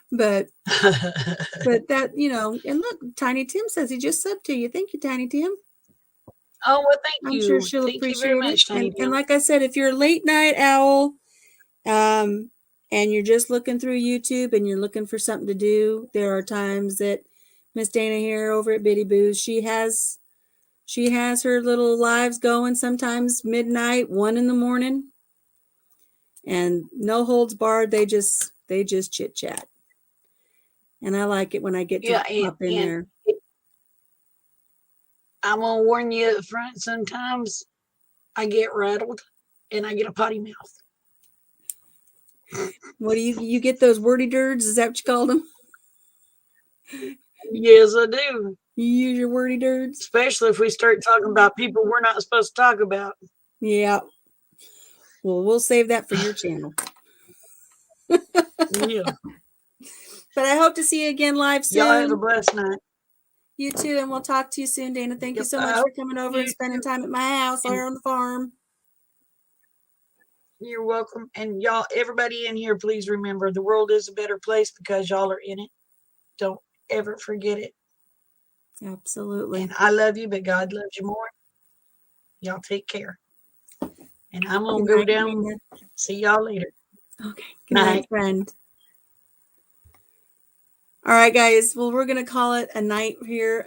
Speaker 1: But that, and look, Tiny Tim says he just subbed to you. Thank you, Tiny Tim.
Speaker 2: Oh, well, thank you.
Speaker 1: I'm sure she'll
Speaker 2: thank
Speaker 1: appreciate
Speaker 2: you very much,
Speaker 1: it.
Speaker 2: Tiny Tim.
Speaker 1: And like I said, if you're a late night owl, and you're just looking through YouTube and you're looking for something to do, there are times that Miss Dana here over at Bitty Boo's, she has her little lives going, sometimes midnight, 1 a.m, and no holds barred. They just chit chat. And I like it when I get to pop in there.
Speaker 2: I'm going to warn you up front, sometimes I get rattled and I get a potty mouth.
Speaker 1: What do you get those wordy dirds? Is that what you call them?
Speaker 2: Yes, I do.
Speaker 1: You use your wordy dirds?
Speaker 2: Especially if we start talking about people we're not supposed to talk about.
Speaker 1: Yeah. Well, we'll save that for your channel.
Speaker 2: Yeah.
Speaker 1: But I hope to see you again live soon.
Speaker 2: Y'all have a blessed night.
Speaker 1: You too, and we'll talk to you soon, Dana. Thank you so much for coming over and spending time at my house or on the farm.
Speaker 2: You're welcome. And y'all, everybody in here, please remember the world is a better place because y'all are in it. Don't ever forget it.
Speaker 1: Absolutely.
Speaker 2: And I love you, but God loves you more. Y'all take care. And I'm going to go down. Dana. See y'all later.
Speaker 1: Okay. Good night, friend. All right, guys. Well, we're going to call it a night here.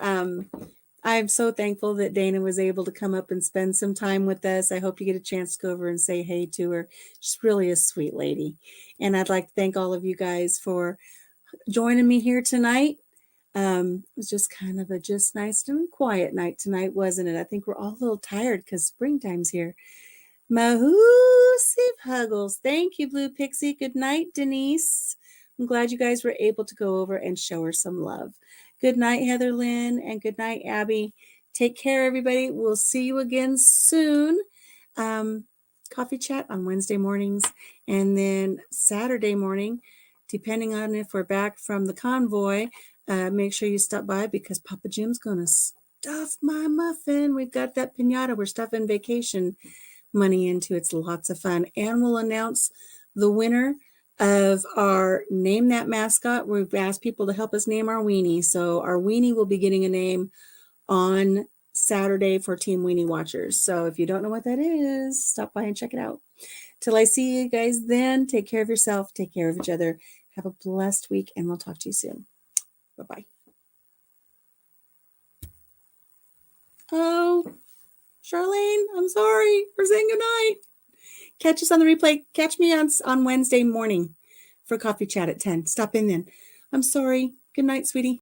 Speaker 1: I'm so thankful that Dana was able to come up and spend some time with us. I hope you get a chance to go over and say hey to her. She's really a sweet lady. And I'd like to thank all of you guys for joining me here tonight. It was just kind of a nice and quiet night tonight, wasn't it? I think we're all a little tired because springtime's here. Mahoosive Huggles. Thank you, Blue Pixie. Good night, Denise. I'm glad you guys were able to go over and show her some love. Good night, Heather Lynn, and good night, Abby. Take care, everybody. We'll see you again soon. Coffee chat on Wednesday mornings, and then Saturday morning, depending on if we're back from the convoy, make sure you stop by because Papa Jim's going to stuff my muffin. We've got that piñata. We're stuffing vacation money into. It's lots of fun. And we'll announce the winner of our Name That Mascot. We've asked people to help us name our weenie. So our weenie will be getting a name on Saturday for Team Weenie Watchers. So if you don't know what that is, stop by and check it out. Till I see you guys then, take care of yourself, take care of each other. Have a blessed week, and we'll talk to you soon. Bye-bye. Oh, Charlene, I'm sorry. We're saying goodnight. Catch us on the replay. Catch me on Wednesday morning for coffee chat at 10. Stop in then. I'm sorry. Good night, sweetie.